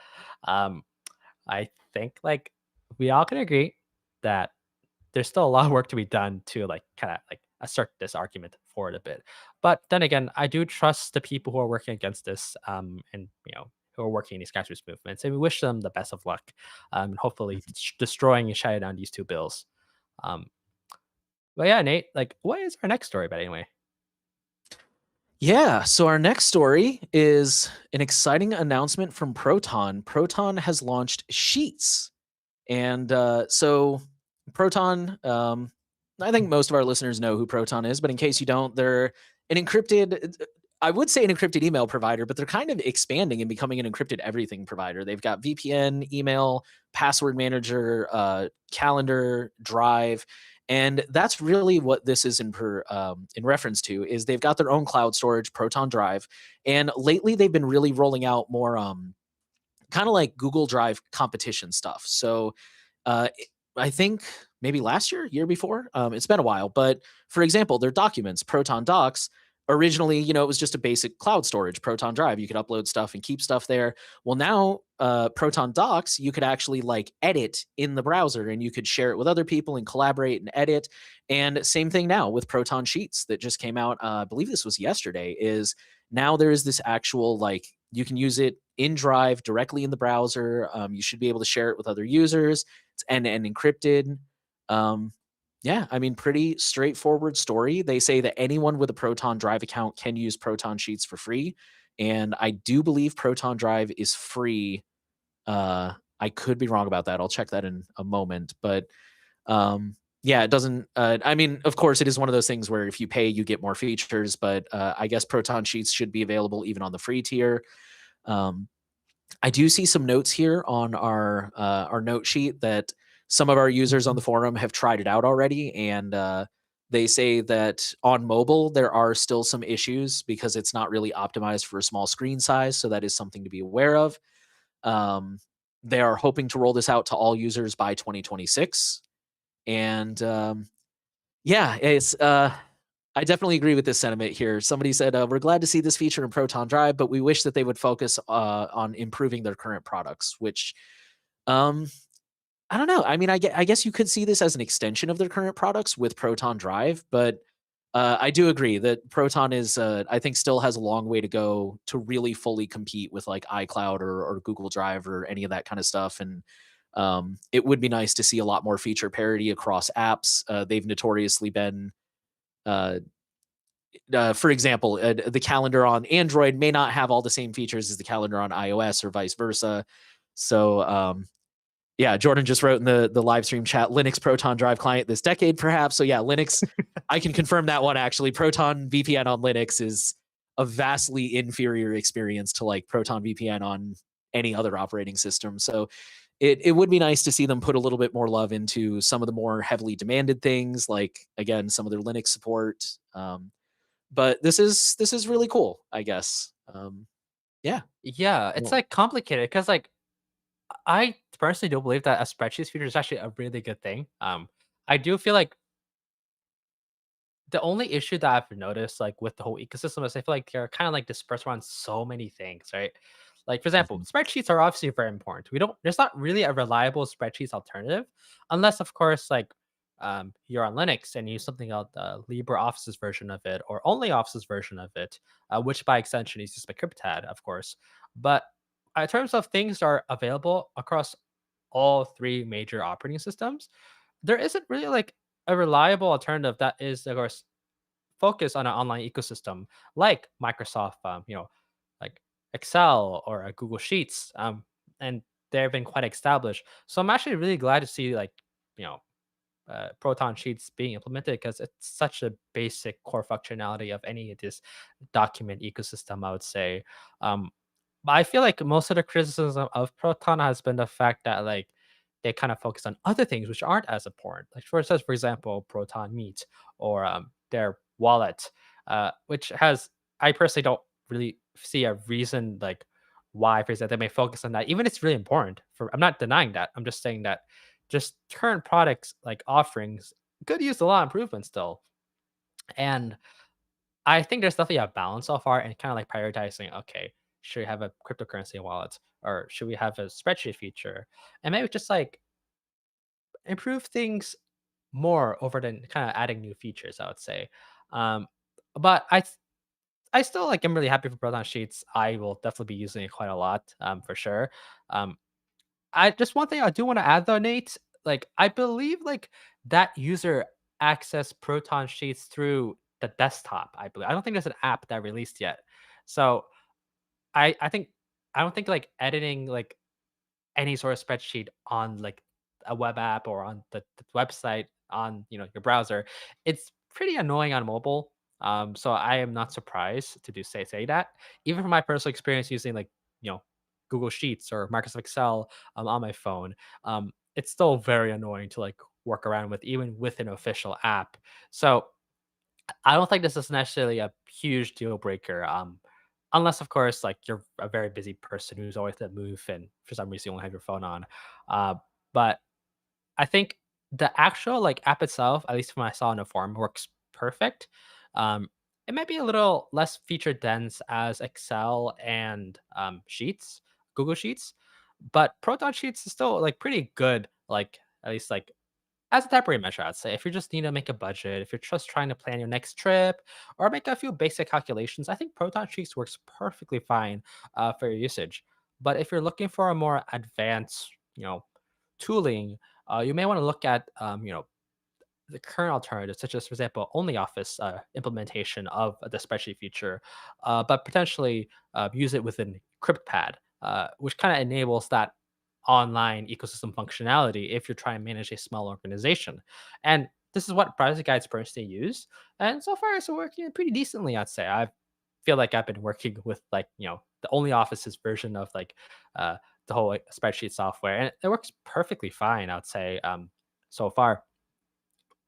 Um, I think like we all can agree that there's still a lot of work to be done to like kind of like assert this argument forward a bit. But then again, I do trust the people who are working against this, and who are working in these grassroots movements, and we wish them the best of luck. And hopefully destroying and shutting down these two bills. Um, but yeah, Nate, like, what is our next story about anyway? Yeah. So our next story is an exciting announcement from Proton. Proton has launched Sheets. And so Proton, I think most of our listeners know who Proton is, but in case you don't, they're an encrypted, I would say an encrypted email provider, but they're kind of expanding and becoming an encrypted everything provider. They've got VPN, email, password manager, calendar, drive. And that's really what this is in reference to is they've got their own cloud storage, Proton Drive, and lately they've been really rolling out more kind of like Google Drive competition stuff. So uh, I think maybe last year, year before. It's been a while, but for example, their documents, Proton Docs. Originally, it was just a basic cloud storage, Proton Drive. You could upload stuff and keep stuff there. Well, now Proton Docs, you could actually like edit in the browser, and you could share it with other people and collaborate and edit. And same thing now with Proton Sheets that just came out. I believe this was yesterday. Is now there is this actual like you can use it in Drive directly in the browser. You should be able to share it with other users. It's end-to-end encrypted. Um, yeah, I mean, pretty straightforward story. They say that anyone with a Proton Drive account can use Proton Sheets for free, and I do believe Proton Drive is free. I could be wrong about that. I'll check that in a moment, but yeah, it doesn't. I mean, of course, it is one of those things where if you pay, you get more features. But I guess Proton Sheets should be available even on the free tier. Um, I do see some notes here on our note sheet that some of our users on Mhm. the forum have tried it out already, and they say that on mobile there are still some issues because it's not really optimized for a small screen size. So that is something to be aware of. Um, they are hoping to roll this out to all users by 2026, and yeah, it's I definitely agree with this sentiment here. Somebody said, "We're glad to see this feature in Proton Drive, but we wish that they would focus on improving their current products." Which, um, I don't know. I mean, I guess you could see this as an extension of their current products with Proton Drive, but I do agree that Proton is, I think, still has a long way to go to really fully compete with like iCloud or Google Drive or any of that kind of stuff. And it would be nice to see a lot more feature parity across apps. They've notoriously been uh, for example, the calendar on Android may not have all the same features as the calendar on iOS or vice versa. So, yeah, Jordan just wrote in the live stream chat, Linux Proton Drive client this decade, perhaps. So, yeah, Linux, I can confirm that one actually. Proton VPN on Linux is a vastly inferior experience to like Proton VPN on any other operating system. So, it would be nice to see them put a little bit more love into some of the more heavily demanded things, like again, some of their Linux support. But this is really cool, I guess. Yeah. Yeah, it's Well, like complicated because like I personally do believe that a spreadsheets feature is actually a really good thing. I do feel like the only issue that I've noticed, like with the whole ecosystem, is I feel like they're kind of like dispersed around so many things, right? Like for example, mhm. spreadsheets are obviously very important. We don't There's not really a reliable spreadsheets alternative, unless of course like you're on Linux and you use something called LibreOffice's version of it or only Office's version of it, which by extension is just by Cryptad, of course. But in terms of things that are available across all three major operating systems, there isn't really like a reliable alternative that is, of course, focused on an online ecosystem like Microsoft, like Excel or Google Sheets, and they've been quite established. So I'm actually really glad to see like you know Proton Sheets being implemented because it's such a basic core functionality of any of this document ecosystem. I would say, um, but I feel like most of the criticism of Proton has been the fact that like they kind of focus on other things which aren't as important. Like for example, Proton Meet or their wallet, which has I personally don't really see a reason like why, for example, they may focus on that. Even it's really important. For I'm not denying that. I'm just saying that just current products like offerings could use a lot of improvement still. And I think there's definitely a balance so far and kind of like prioritizing, okay, should we have a cryptocurrency wallet or should we have a spreadsheet feature? And maybe just like improve things more over than kind of adding new features, I would say. Um, but I still like am really happy for Proton Sheets. I will definitely be using it quite a lot, for sure. Um, I just one thing I do want to add though, Nate, like I believe like that user access Proton Sheets through the desktop, I believe. I don't think there's an app that released yet. So I think I don't think like editing like any sort of spreadsheet on like a web app or on the website on your browser, it's pretty annoying on mobile. So I am not surprised to do say that. Even from my personal experience using like you know Google Sheets or Microsoft Excel on my phone, it's still very annoying to like work around with even with an official app. So I don't think this is necessarily a huge deal breaker. Unless of course like you're a very busy person who's always to move and for some reason you only have your phone on. But I think the actual like app itself, at least from what I saw in the forum, works perfect. Um, it might be a little less feature dense as Excel and Sheets, Google Sheets, but Proton Sheets is still like pretty good. Like at least like as a temporary measure, I'd say if you just need to make a budget, if you're just trying to plan your next trip or make a few basic calculations, I think Proton Sheets works perfectly fine for your usage. But if you're looking for a more advanced, tooling, you may want to look at, the current alternatives, such as, for example, OnlyOffice implementation of the spreadsheet feature, but potentially use it within CryptPad, which kind of enables that online ecosystem functionality if you're trying to manage a small organization. And this is what Browser Guides personally use. And so far, it's working pretty decently, I'd say. I feel like I've been working with like, the OnlyOffice's version of like the whole like, spreadsheet software, and it works perfectly fine, I'd say, so far.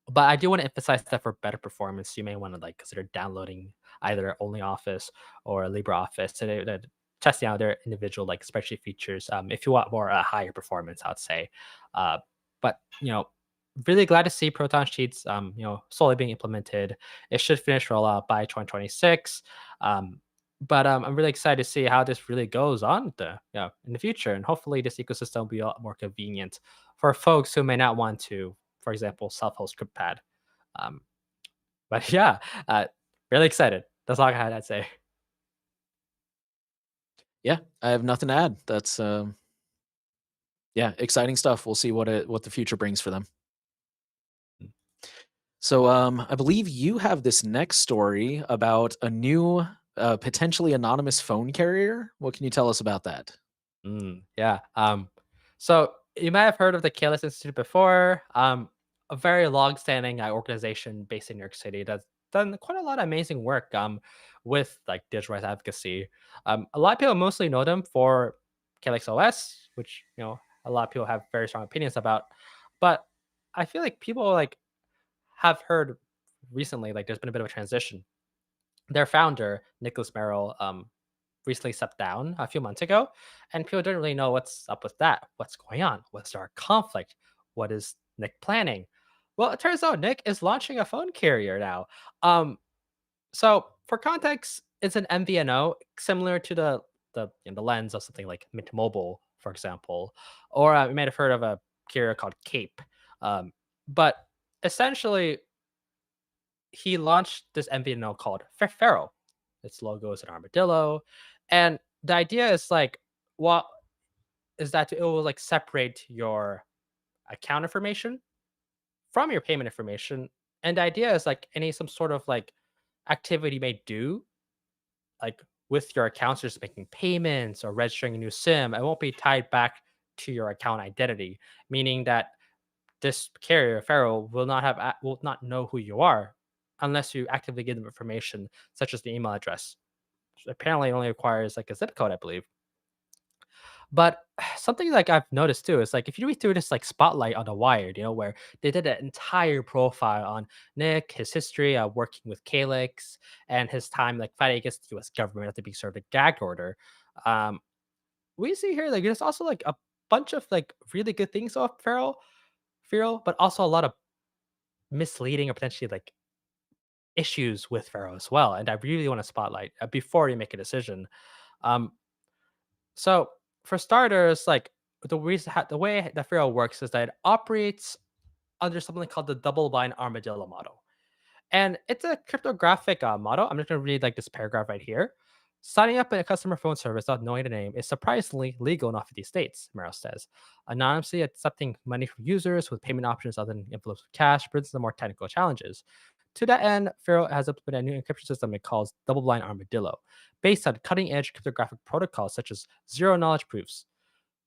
But I do want to emphasize that for better performance, you may want to like consider downloading either OnlyOffice or LibreOffice to testing out their individual like spreadsheet features. If you want more higher performance, I'd say. But really glad to see Proton Sheets, slowly being implemented. It should finish rollout by 2026. But I'm really excited to see how this really goes on in the future, and hopefully this ecosystem will be a lot more convenient for folks who may not want to, for example, self-host CryptPad. Um, but yeah, really excited. That's all I had to say. Yeah, I have nothing to add. That's yeah, exciting stuff. We'll see what the future brings for them. So I believe you have this next story about a new potentially anonymous phone carrier. What can you tell us about that? Yeah. So you might have heard of the Careless Institute before. A very long-standing organization based in New York City that's done quite a lot of amazing work with like digital rights advocacy. A lot of people mostly know them for Calyx OS, which a lot of people have very strong opinions about. But I feel like people like have heard recently like there's been a bit of a transition. Their founder, Nicholas Merrill, recently stepped down a few months ago, and people didn't really know what's up with that. What's going on? What's our conflict? What is Nick planning? Well, it turns out Nick is launching a phone carrier now. So for context, it's an MVNO similar to the lens of something like Mint Mobile, for example, or you might have heard of a carrier called Cape. But essentially, he launched this MVNO called Pharaoh. Its logo is an armadillo, and the idea is like, what is that it will like separate your account information from your payment information, and the idea is like any some sort of like activity you may do, like with your accounts, just making payments or registering a new SIM, it won't be tied back to your account identity, meaning that this carrier, Pharaoh, will not know who you are unless you actively give them information such as the email address. Apparently, it only requires like a zip code, I believe. But something like I've noticed too is like if you read through this like spotlight on the Wired, where they did an entire profile on Nick, his history working with Calyx, and his time like fighting against the U.S. government after being served a gag order. Um, we see here like there's also like a bunch of like really good things off Pharaoh, but also a lot of misleading or potentially like issues with Pharaoh as well. And I really want to spotlight before you make a decision. Um, so for starters, like the way that Pharaoh works is that it operates under something called the double blind armadillo model. And it's a cryptographic model. I'm just going to read like this paragraph right here. Signing up in a customer phone service without knowing the name is surprisingly legal in all 50 states, Merrill says. Anonymously accepting money from users with payment options other than envelopes of cash brings the more technical challenges. To that end, Faro has implemented a new encryption system it calls Double Blind Armadillo, based on cutting edge cryptographic protocols such as zero knowledge proofs.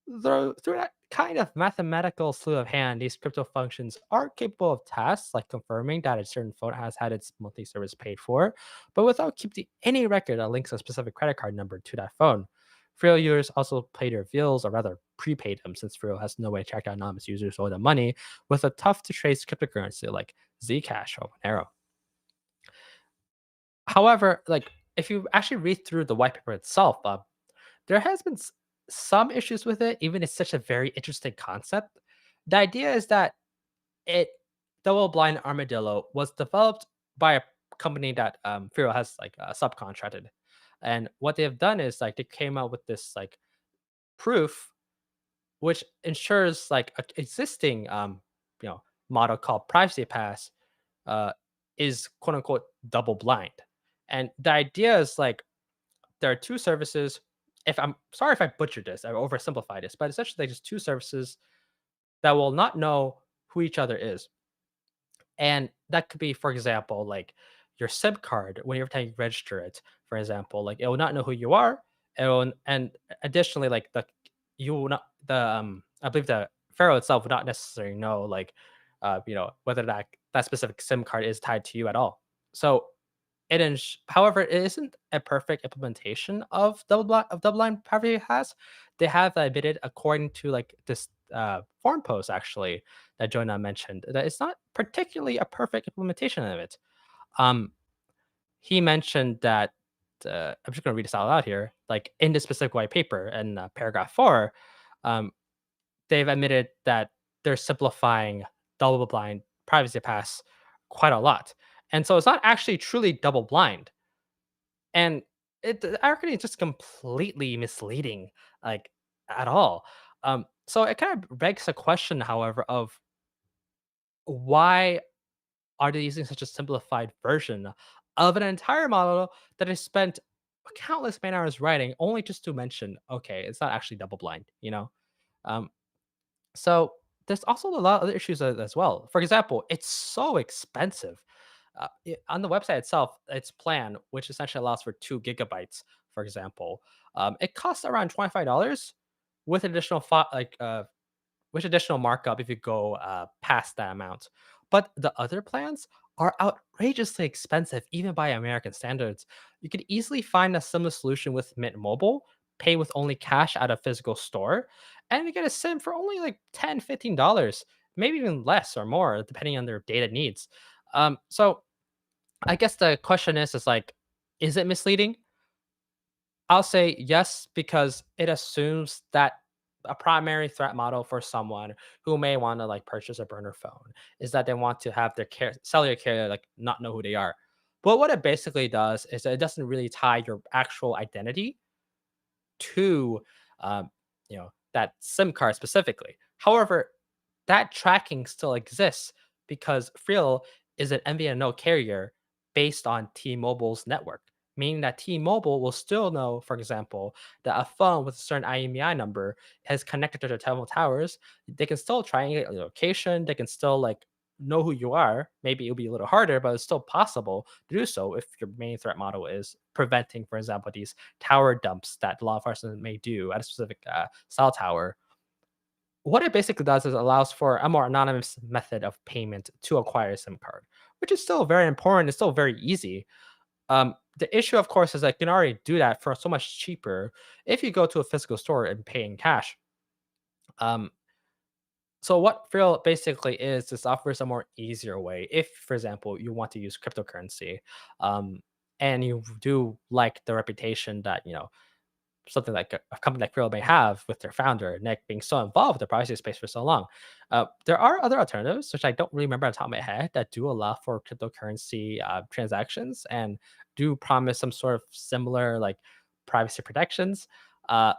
Though through that kind of mathematical slew of hand, these crypto functions are capable of tasks like confirming that a certain phone has had its monthly service paid for, but without keeping any record that links a specific credit card number to that phone. Frio users also pay their bills, or rather prepaid them, since Frio has no way to track down anonymous users who owe them money with a tough to trace cryptocurrency like Zcash or Monero. However, like if you actually read through the white paper itself, there has been some issues with it, even it's such a very interesting concept. The idea is that it Double Blind Armadillo was developed by a company that Firo has like subcontracted, and what they have done is like they came out with this like proof which ensures like a existing you know model called privacy pass uh is quote unquote double blind, and the idea is like there are two services. If I'm sorry if I butchered this, I oversimplified this, but essentially there's two services that will not know who each other is. And that could be, for example, like your SIM card, when every time you register it, for example, like it will not know who you are. And additionally, like you will not I believe the Pharaoh itself would not necessarily know like whether that specific SIM card is tied to you at all. So however, it isn't a perfect implementation of double line privacy has. They have admitted, according to like this forum post actually that Jonah mentioned, that it's not particularly a perfect implementation of it. Um, he mentioned that I'm just going to read this out loud here. Like in this specific white paper in paragraph 4, um, they've admitted that they're simplifying double blind privacy pass quite a lot. And so it's not actually truly double blind, and the irony is just completely misleading, like at all. So it kind of begs a question, however, of why are they using such a simplified version of an entire model that I spent countless man hours writing, only just to mention, okay, it's not actually double blind, you know? Um, So there's also a lot of other issues as well. For example, it's so expensive. On the website itself, its plan, which essentially allows for 2 gigabytes, for example, it costs around $25 with additional which additional markup if you go past that amount. But the other plans are outrageously expensive, even by American standards. You could easily find a similar solution with Mint Mobile, pay with only cash at a physical store, and you get a SIM for only like $10, $15, maybe even less or more, depending on their data needs. So I guess the question is like, is it misleading? I'll say yes, because it assumes that a primary threat model for someone who may want to like purchase a burner phone is that they want to have their cellular carrier like not know who they are. But what it basically does is that it doesn't really tie your actual identity to um, that SIM card specifically. However, that tracking still exists because Frill is an MVNO carrier based on T-Mobile's network, meaning that T-Mobile will still know, for example, that a phone with a certain IMEI number is connected to their telephone towers. They can still triangulate your location. They can still like know who you are. Maybe it'll be a little harder, but it's still possible to do so if your main threat model is preventing, for example, these tower dumps that law enforcement may do at a specific cell tower. What it basically does is allows for a more anonymous method of payment to acquire a SIM card, which is still very important. It's still very easy. The issue, of course, is that you can already do that for so much cheaper if you go to a physical store and pay in cash. Um, so what Frill basically is offers a more easier way. If, for example, you want to use cryptocurrency, um, and you do like the reputation that something like a company like Frill may have with their founder, Nick, being so involved with the privacy space for so long. There are other alternatives, which I don't really remember on top of my head, that do allow for cryptocurrency transactions and do promise some sort of similar like privacy protections. Uh,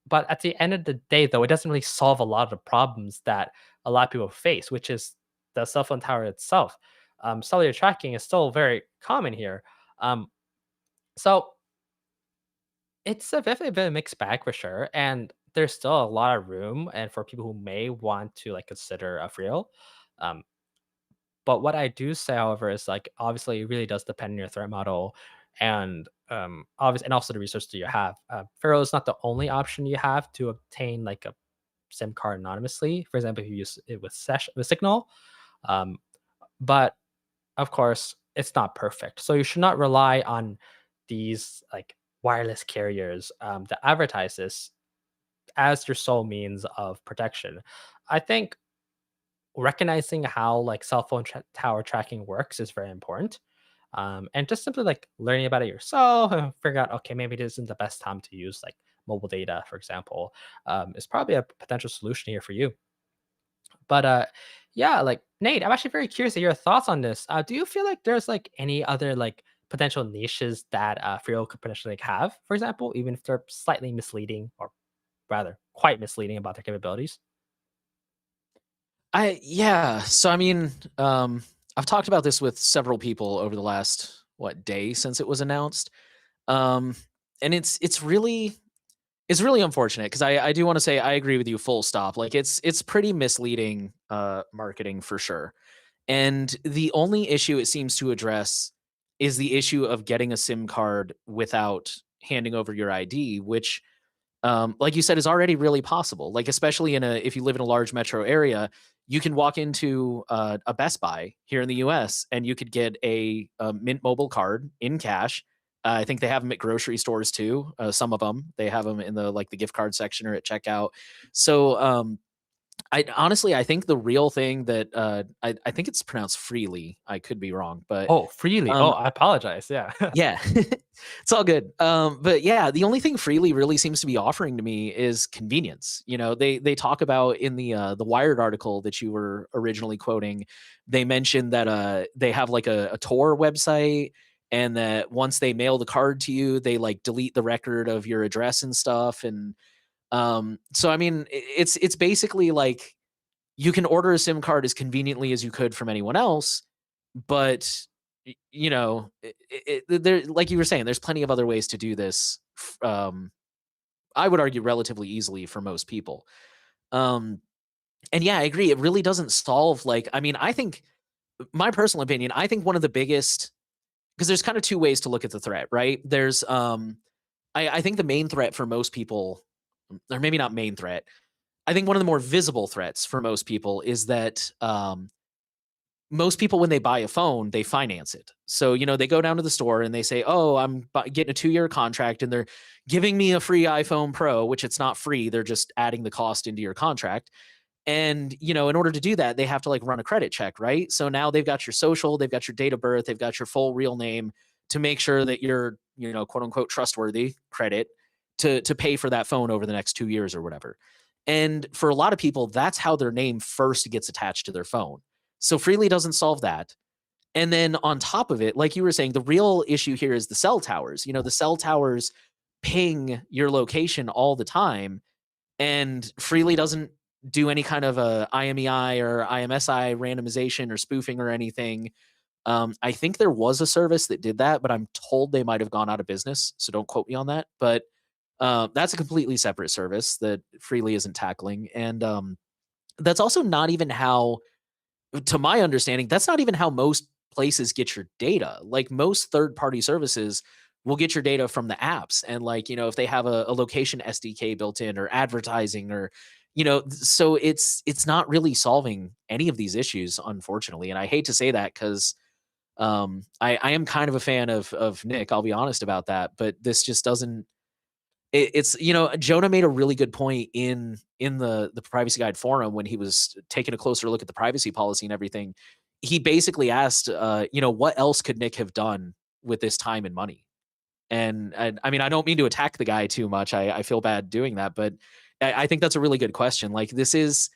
but at the end of the day, though, it doesn't really solve a lot of the problems that a lot of people face, which is the cell phone tower itself. Cellular tracking is still very common here. Um, so it's definitely been a mixed bag for sure, and there's still a lot of room, and for people who may want to like consider a real, um, But what I do say, however, is like obviously it really does depend on your threat model and obviously and also the resources that you have. Faro is not the only option you have to obtain like a SIM card anonymously. For example, if you use it with with Signal, um, but of course it's not perfect. So you should not rely on these like wireless carriers that advertise this as your sole means of protection. I think recognizing how like cell phone tower tracking works is very important. And just simply like learning about it yourself and figure out, okay, maybe this isn't the best time to use like mobile data, for example, is probably a potential solution here for you. But yeah, like Nate, I'm actually very curious of your thoughts on this. Do you feel like there's like any other like potential niches that Frio could potentially like, have, for example, even if they're slightly misleading or rather quite misleading about their capabilities? Yeah. So I mean, I've talked about this with several people over the last day since it was announced. Um, and it's really unfortunate because I do want to say I agree with you full stop. Like it's pretty misleading marketing for sure. And the only issue it seems to address is the issue of getting a SIM card without handing over your ID, which like you said, is already really possible. Like especially if you live in a large metro area, you can walk into a Best Buy here in the U.S. and you could get a Mint Mobile card in cash. I think they have them at grocery stores too. Some of them they have them in the gift card section or at checkout. So I honestly I think the real thing that I think it's pronounced freely. I could be wrong, but Oh, freely. Oh, um, I apologize. Yeah. yeah, it's all good. But yeah, the only thing Freely really seems to be offering to me is convenience. You know, they talk about in the Wired article that you were originally quoting, they mentioned that they have like a Tor website, and that once they mail the card to you, they like delete the record of your address and stuff. And so I mean, it's basically like you can order a SIM card as conveniently as you could from anyone else, but you know, there, like you were saying, there's plenty of other ways to do this. I would argue relatively easily for most people. Um, and yeah, I agree. It really doesn't solve like I mean, I think my personal opinion, I think one of the biggest because there's kind of two ways to look at the threat, right? There's I think the main threat for most people, or maybe not main threat, I think one of the more visible threats for most people is that most people when they buy a phone, they finance it. So, you know, they go down to the store and they say, "Oh, I'm getting a 2-year contract and they're giving me a free iPhone Pro," which it's not free. They're just adding the cost into your contract. And, you know, in order to do that, they have to like run a credit check, right? So now they've got your social, they've got your date of birth, they've got your full real name to make sure that you're, you know, quote unquote trustworthy credit to pay for that phone over the next 2 years or whatever. And for a lot of people, that's how their name first gets attached to their phone. So Freely doesn't solve that. And then on top of it, like you were saying, the real issue here is the cell towers. You know, the cell towers ping your location all the time, and Freely doesn't do any kind of a IMEI or IMSI randomization or spoofing or anything. I think there was a service that did that, but I'm told they might have gone out of business. So don't quote me on that. But that's a completely separate service that Freely isn't tackling. And that's also not even how, to my understanding, that's not even how most places get your data. Like most third party services will get your data from the apps. And like, you know, if they have a location SDK built in or advertising or, you know, so it's not really solving any of these issues, unfortunately. And I hate to say that because I am kind of a fan of Nick, I'll be honest about that, but this just doesn't it's you know, Jonah made a really good point in the privacy guide forum when he was taking a closer look at the privacy policy and everything. He basically asked, you know, what else could Nick have done with this time and money? And I mean, I don't mean to attack the guy too much. I feel bad doing that, but I think that's a really good question. Like this is,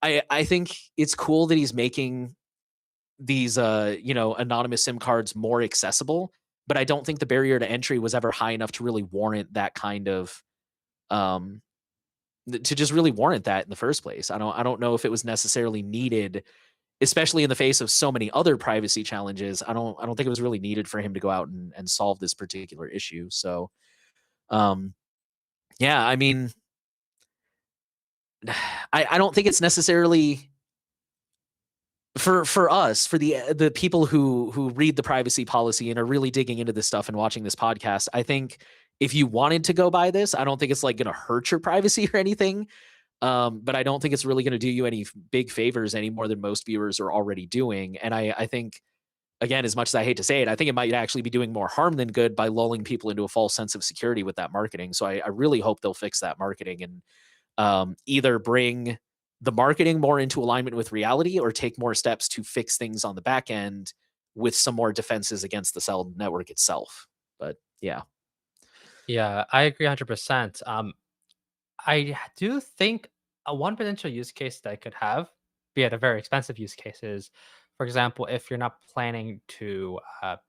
I think it's cool that he's making these you know, anonymous SIM cards more accessible, but I don't think the barrier to entry was ever high enough to really warrant that kind of um to just really warrant that in the first place. I don't know if it was necessarily needed, especially in the face of so many other privacy challenges. I don't think it was really needed for him to go out and solve this particular issue. So um yeah, I mean I don't think it's necessarily For us, for the people who read the privacy policy and are really digging into this stuff and watching this podcast, I think if you wanted to go by this, I don't think it's like going to hurt your privacy or anything. But I don't think it's really going to do you any big favors any more than most viewers are already doing. And I think, again, as much as I hate to say it, I think it might actually be doing more harm than good by lulling people into a false sense of security with that marketing. So I really hope they'll fix that marketing and either bring the marketing more into alignment with reality or take more steps to fix things on the back end with some more defenses against the cell network itself. But yeah. Yeah, I agree 100%. Do think one potential use case that I could have, be it a very expensive use case, is, for example, if you're not planning to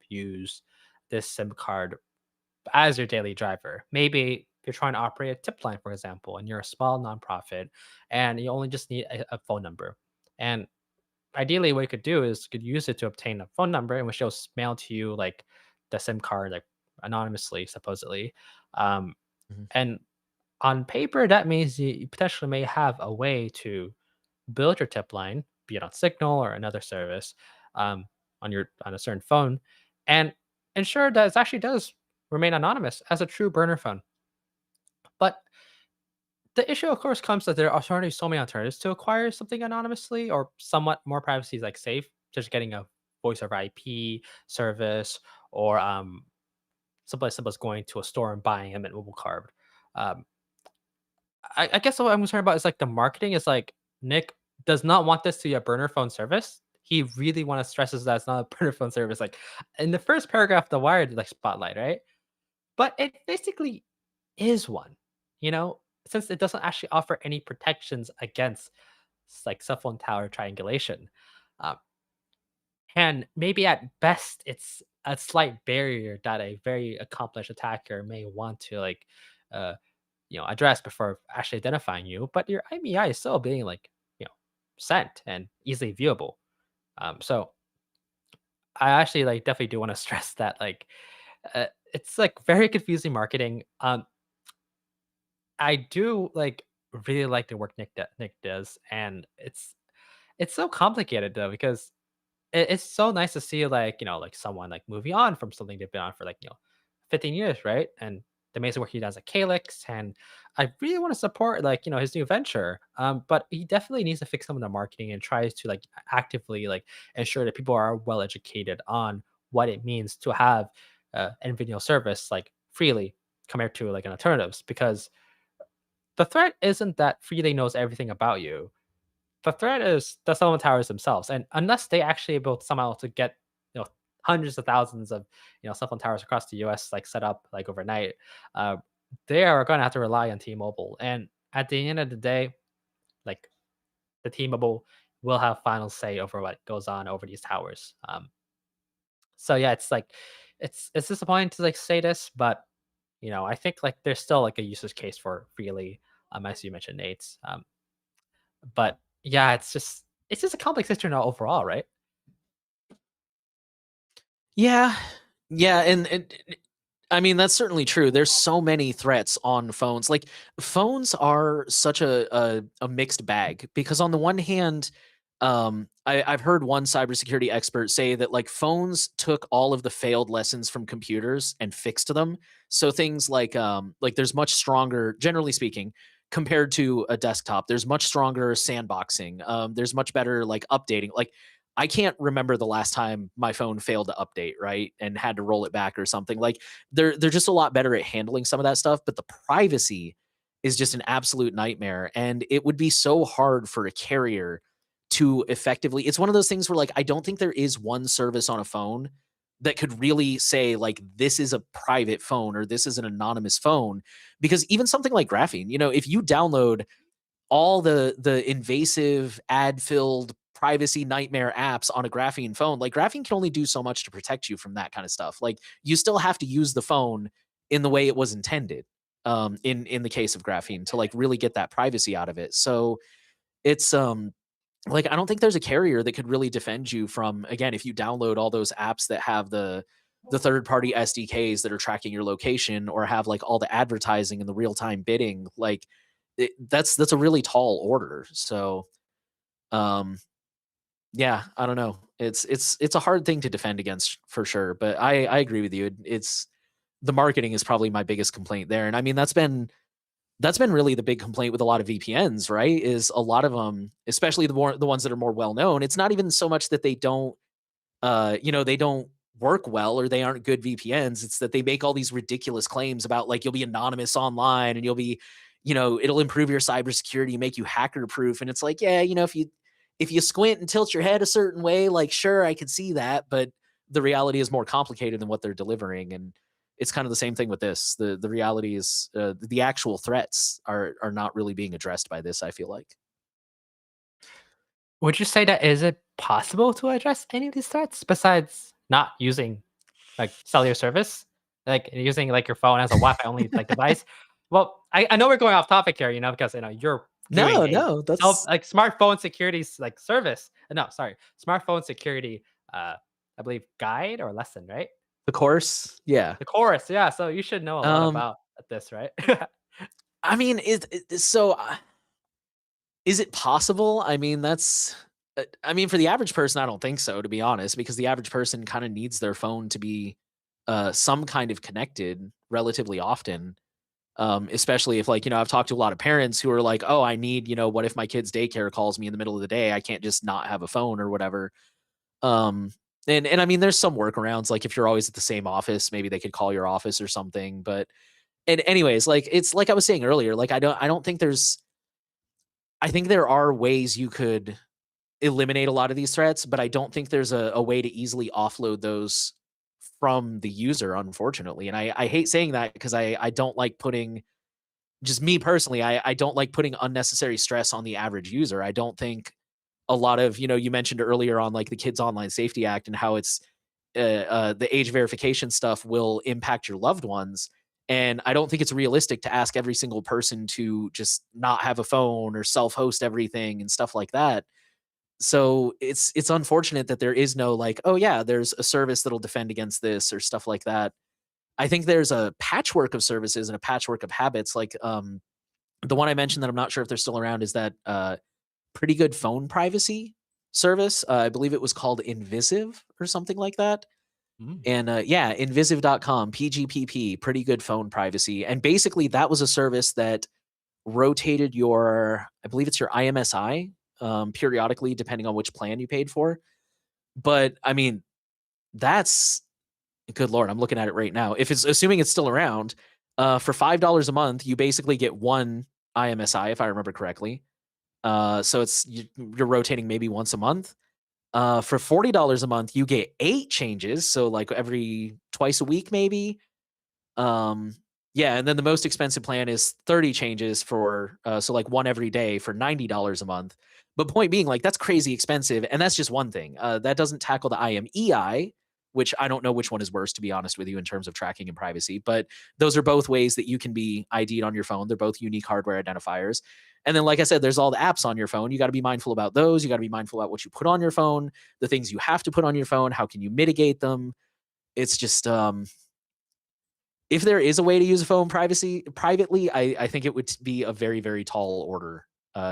use this SIM card as your daily driver. Maybe you're trying to operate a tip line, for example, and you're a small nonprofit and you only just need a phone number. And ideally, what you could do is you could use it to obtain a phone number in which they'll mail to you like the SIM card, like anonymously, supposedly. Um, Mhm. and on paper, that means you potentially may have a way to build your tip line, be it on Signal or another service, on a certain phone, and ensure that it actually does remain anonymous as a true burner phone. But the issue, of course, comes that there are already so many alternatives to acquire something anonymously or somewhat more privacy like safe, just getting a voice over IP service or somebody simple going to a store and buying a mint mobile card. Um, I guess what I'm concerned about is like the marketing is like Nick does not want this to be a burner phone service. He really want to stresses that it's not a burner phone service. Like in the first paragraph, of the Wired like spotlight, right? But it basically is one, you know, since it doesn't actually offer any protections against like cell phone tower triangulation. Um, and maybe at best, it's a slight barrier that a very accomplished attacker may want to like, uh, address before actually identifying you. But your IMEI is still being like, sent and easily viewable. So I actually like definitely do want to stress that like, it's like very confusing marketing. I do like really like the work Nick does, and it's so complicated though because it's so nice to see like like someone like moving on from something they've been on for like 15 years, right? And the amazing work he does at Calyx, and I really want to support like his new venture. But he definitely needs to fix some of the marketing and tries to like actively like ensure that people are well educated on what it means to have an video service like freely compared to like an alternatives because the threat isn't that Freely knows everything about you. The threat is the settlement towers themselves, and unless they actually able somehow to get hundreds of thousands of cell phone towers across the U.S. like set up like overnight, uh, they are going to have to rely on T-Mobile. And at the end of the day, like the T-Mobile will have final say over what goes on over these towers. So yeah, it's like it's disappointing to like say this, but I think like there's still like a user's case for Freely, as you mentioned, Nate. But yeah, it's just a complex situation overall, right? Yeah. Yeah, and I mean, that's certainly true. There's so many threats on phones. Like phones are such a mixed bag because on the one hand, I've heard one cybersecurity expert say that like phones took all of the failed lessons from computers and fixed them. So things like there's much stronger, generally speaking, compared to a desktop. There's much stronger sandboxing. There's much better like updating. Like I can't remember the last time my phone failed to update, right? And had to roll it back or something. Like they're just a lot better at handling some of that stuff, but the privacy is just an absolute nightmare. And it would be so hard for a carrier to effectively. It's one of those things where like I don't think there is one service on a phone that could really say like this is a private phone or this is an anonymous phone because even something like graphene, if you download all the invasive ad filled privacy nightmare apps on a graphene phone, like graphene can only do so much to protect you from that kind of stuff. Like you still have to use the phone in the way it was intended, in the case of graphene, to like really get that privacy out of it. So it's like I don't think there's a carrier that could really defend you from, again, if you download all those apps that have the third party SDKs that are tracking your location or have like all the advertising and the real time bidding. Like that's a really tall order. So um Yeah, I don't know. It's a hard thing to defend against for sure, but I agree with you. It's the marketing is probably my biggest complaint there, and I mean that's been really the big complaint with a lot of VPNs, right? Is a lot of them, especially the ones that are more well known. It's not even so much that they don't they don't work well or they aren't good VPNs. It's that they make all these ridiculous claims about like you'll be anonymous online and you'll be, it'll improve your cybersecurity, make you hacker proof. And it's like, yeah, if you squint and tilt your head a certain way, like sure, I could see that, but the reality is more complicated than what they're delivering. And it's kind of the same thing with this. The reality is the actual threats are not really being addressed by this, I feel like. Would you say that is it possible to address any of these threats besides not using like cellular service, like using like your phone as a Wi-Fi only like device? Well, I know we're going off topic here, because you're doing No, a no, self that's like smartphone security like service. No, sorry, smartphone security. I believe guide or lesson, right? the course. Yeah. The course, yeah. So you should know a lot Um, about this, right? I mean, so is it possible? I mean, I mean, for the average person, I don't think so, to be honest, because the average person kind of needs their phone to be some kind of connected relatively often. Especially if, like, I've talked to a lot of parents who are like, oh, I need, what if my kid's daycare calls me in the middle of the day? I can't just not have a phone or whatever. Um, and I mean, there's some workarounds. Like, if you're always at the same office, maybe they could call your office or something. But, and anyways, like, it's like I was saying earlier, like, I don't think I think there are ways you could eliminate a lot of these threats, but I don't think there's a way to easily offload those from the user, unfortunately. And I hate saying that because I don't like putting, just me personally, I don't like putting unnecessary stress on the average user. I don't think a lot of, you mentioned earlier on like the Kids Online Safety Act and how it's the age verification stuff will impact your loved ones. And I don't think it's realistic to ask every single person to just not have a phone or self-host everything and stuff like that. So it's unfortunate that there is no like, oh yeah, there's a service that'll defend against this or stuff like that. I think there's a patchwork of services and a patchwork of habits. Like the one I mentioned that I'm not sure if they're still around is that pretty good phone privacy service. I believe it was called Invisive or something like that. Mm. And yeah, invisive.com, PGPP, pretty good phone privacy. And basically that was a service that rotated your, I believe it's your IMSI periodically, depending on which plan you paid for. But I mean, that's good Lord. I'm looking at it right now. If it's assuming it's still around, for $5 a month, you basically get one IMSI, if I remember correctly. So you're rotating maybe once a month. For $40 a month, you get 8 changes, so like every twice a week, maybe. Um, yeah, and then the most expensive plan is 30 changes for so like one every day for $90 a month. But point being, like that's crazy expensive, and that's just one thing. That doesn't tackle the IMEI, which I don't know which one is worse, to be honest with you, in terms of tracking and privacy. But those are both ways that you can be ID'd on your phone. They're both unique hardware identifiers. And then, like I said, there's all the apps on your phone. You got to be mindful about those. You got to be mindful about what you put on your phone, the things you have to put on your phone. How can you mitigate them? It's just if there is a way to use a phone privately, I think it would be a very, very tall order,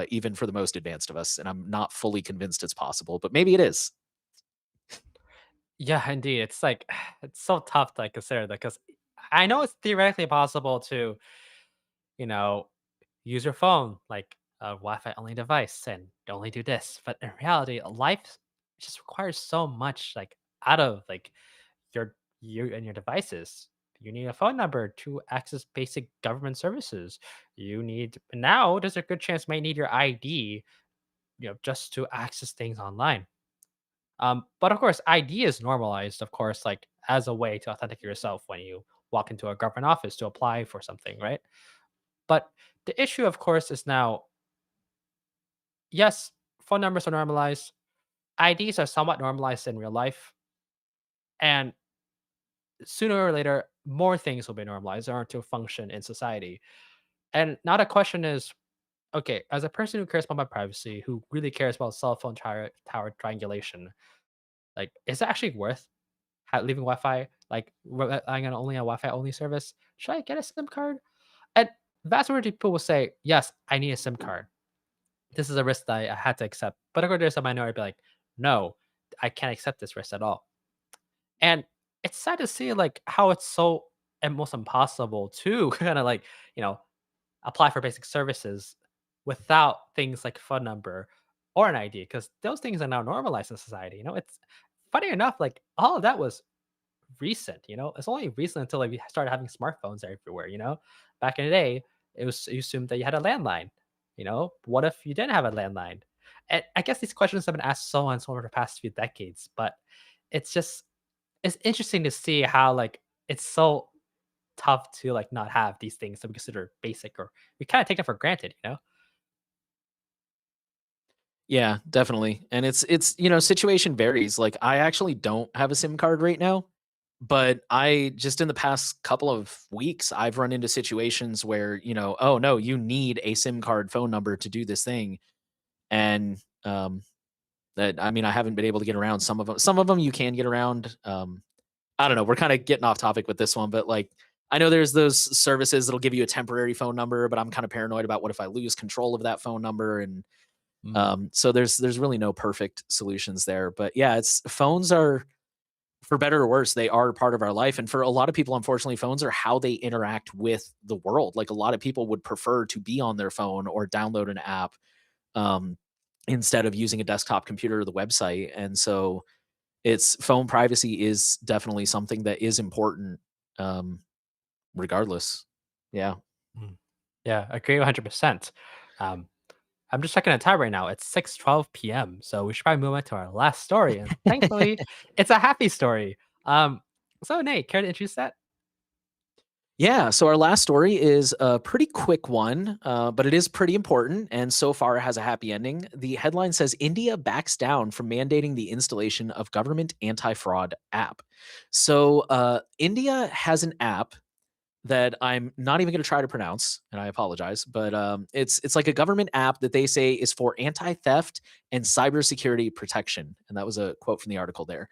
even for the most advanced of us. And I'm not fully convinced it's possible, but maybe it is. Yeah, indeed. It's like it's so tough to like, consider that because I know it's theoretically possible to, you know, use your phone like a Wi-Fi only device and only do this. But in reality, life just requires so much like out of like you and your devices. You need a phone number to access basic government services. You need now there's a good chance you might need your ID, just to access things online. But of course, ID is normalized, of course, like as a way to authenticate yourself when you walk into a government office to apply for something, right? But the issue, of course, is now, yes, phone numbers are normalized, IDs are somewhat normalized in real life, and sooner or later, more things will be normalized in order to function in society. And now the question is, okay, as a person who cares about my privacy, who really cares about cell phone tower triangulation, like, is it actually worth leaving Wi-Fi, like relying on only a Wi-Fi only service? Should I get a SIM card? And vast majority of people will say, yes, I need a SIM card. This is a risk that I had to accept. But of course, there's a minority be like, no, I can't accept this risk at all. And it's sad to see like how it's so almost impossible to kind of like, you know, apply for basic services without things like a phone number or an ID, because those things are now normalized in society. It's funny enough, like all of that was recent. It's only recent until like we started having smartphones everywhere. Back in the day, it was you assumed that you had a landline. What if you didn't have a landline? And I guess these questions have been asked so and so over the past few decades, but it's just it's interesting to see how like it's so tough to like not have these things that we consider basic, or we kind of take them for granted. Yeah, definitely. And it's situation varies. Like I actually don't have a SIM card right now, but I just in the past couple of weeks I've run into situations where, oh no, you need a SIM card phone number to do this thing. And that I mean I haven't been able to get around some of them. Some of them you can get around. I don't know, we're kind of getting off topic with this one, but like I know there's those services that'll give you a temporary phone number, but I'm kind of paranoid about what if I lose control of that phone number. And Mm. so there's really no perfect solutions there. But yeah, it's phones are, for better or worse, they are part of our life. And for a lot of people, unfortunately, phones are how they interact with the world. Like a lot of people would prefer to be on their phone or download an app um, instead of using a desktop computer or the website. And so it's phone privacy is definitely something that is important, um, regardless. Yeah. Mm. Yeah, I agree 100%. Um, I'm just checking the time right now. It's 6:12 p.m. So we should probably move on to our last story. And thankfully, it's a happy story. So Nate, care to introduce that? Yeah. So our last story is a pretty quick one, but it is pretty important. And so far has a happy ending. The headline says India backs down from mandating the installation of government anti fraud app. So India has an app that I'm not even going to try to pronounce, and I apologize, but it's like a government app that they say is for anti theft and cybersecurity protection. And that was a quote from the article there.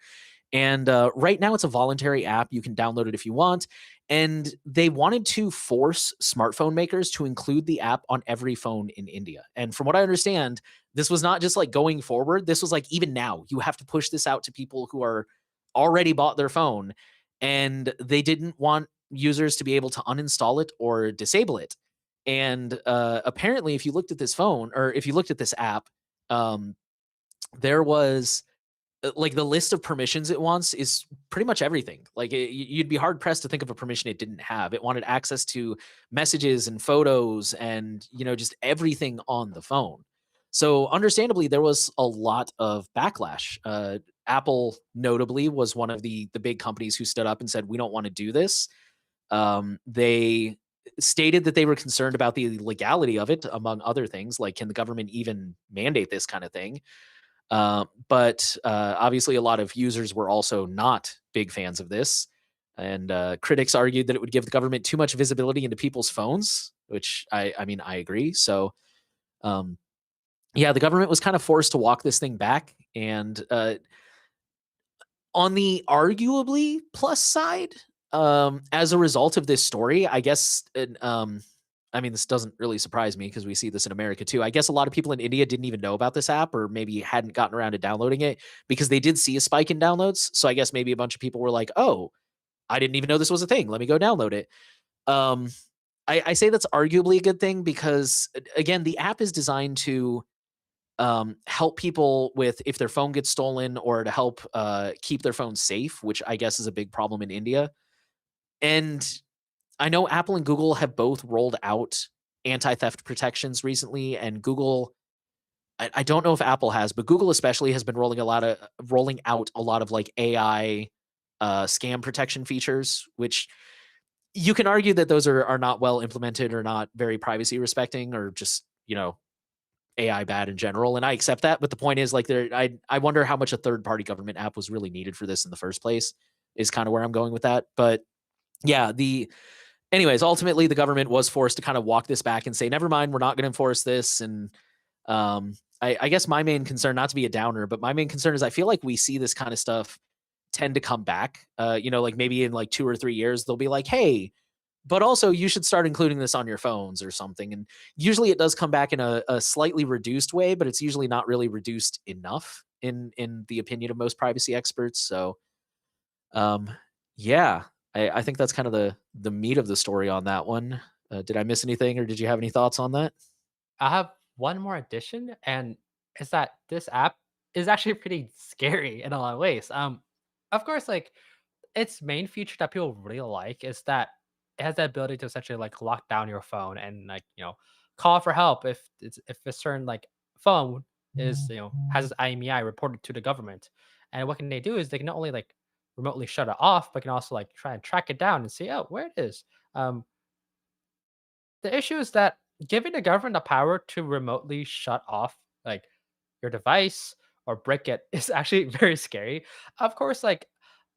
And right now, it's a voluntary app. You can download it if you want. And they wanted to force smartphone makers to include the app on every phone in India. And from what I understand, this was not just like going forward. This was like even now, you have to push this out to people who are already bought their phone. And they didn't want users to be able to uninstall it or disable it. And apparently, if you looked at this phone or if you looked at this app, um, there was like the list of permissions it wants is pretty much everything. Like you'd be hard pressed to think of a permission it didn't have. It wanted access to messages and photos and just everything on the phone. So understandably, there was a lot of backlash. Apple, notably, was one of the big companies who stood up and said, "We don't want to do this." They stated that they were concerned about the legality of it, among other things, like can the government even mandate this kind of thing? But obviously, a lot of users were also not big fans of this. And critics argued that it would give the government too much visibility into people's phones, which I mean, I agree. So, um, yeah, the government was kind of forced to walk this thing back. And on the arguably plus side, as a result of this story, I guess, I mean, this doesn't really surprise me because we see this in America too. I guess a lot of people in India didn't even know about this app or maybe hadn't gotten around to downloading it because they did see a spike in downloads. So I guess maybe a bunch of people were like, oh, I didn't even know this was a thing. Let me go download it. Um, I say that's arguably a good thing because, again, the app is designed to help people with if their phone gets stolen or to help keep their phone safe, which I guess is a big problem in India. And I know Apple and Google have both rolled out anti-theft protections recently, and Google, I don't know if Apple has, but Google especially has been rolling out a lot of like AI scam protection features, which you can argue that those are not well implemented or not very privacy respecting or just AI bad in general, and I accept that. But the point is, like, I wonder how much a third party government app was really needed for this in the first place. Is kind of where I'm going with that. But yeah, anyways, ultimately the government was forced to kind of walk this back and say, never mind, we're not going to enforce this. And I guess my main concern, not to be a downer, but my main concern is I feel like we see this kind of stuff tend to come back. Like maybe in like 2 or 3 years, they'll be like, hey, but also you should start including this on your phones or something. And usually it does come back in a slightly reduced way, but it's usually not really reduced enough. in the opinion of most privacy experts. So um, yeah, I think that's kind of the meat of the story on that one. Did I miss anything, or did you have any thoughts on that? I have one more addition, and is that this app is actually pretty scary in a lot of ways. Of course, like its main feature that people really like is that it has the ability to essentially like lock down your phone and like call for help if a certain like phone is has this IMEI reported to the government. And what can they do is they can not only like remotely shut it off, but can also like try and track it down and see where it is. The issue is that giving the government the power to remotely shut off like your device or break it is actually very scary. Of course, like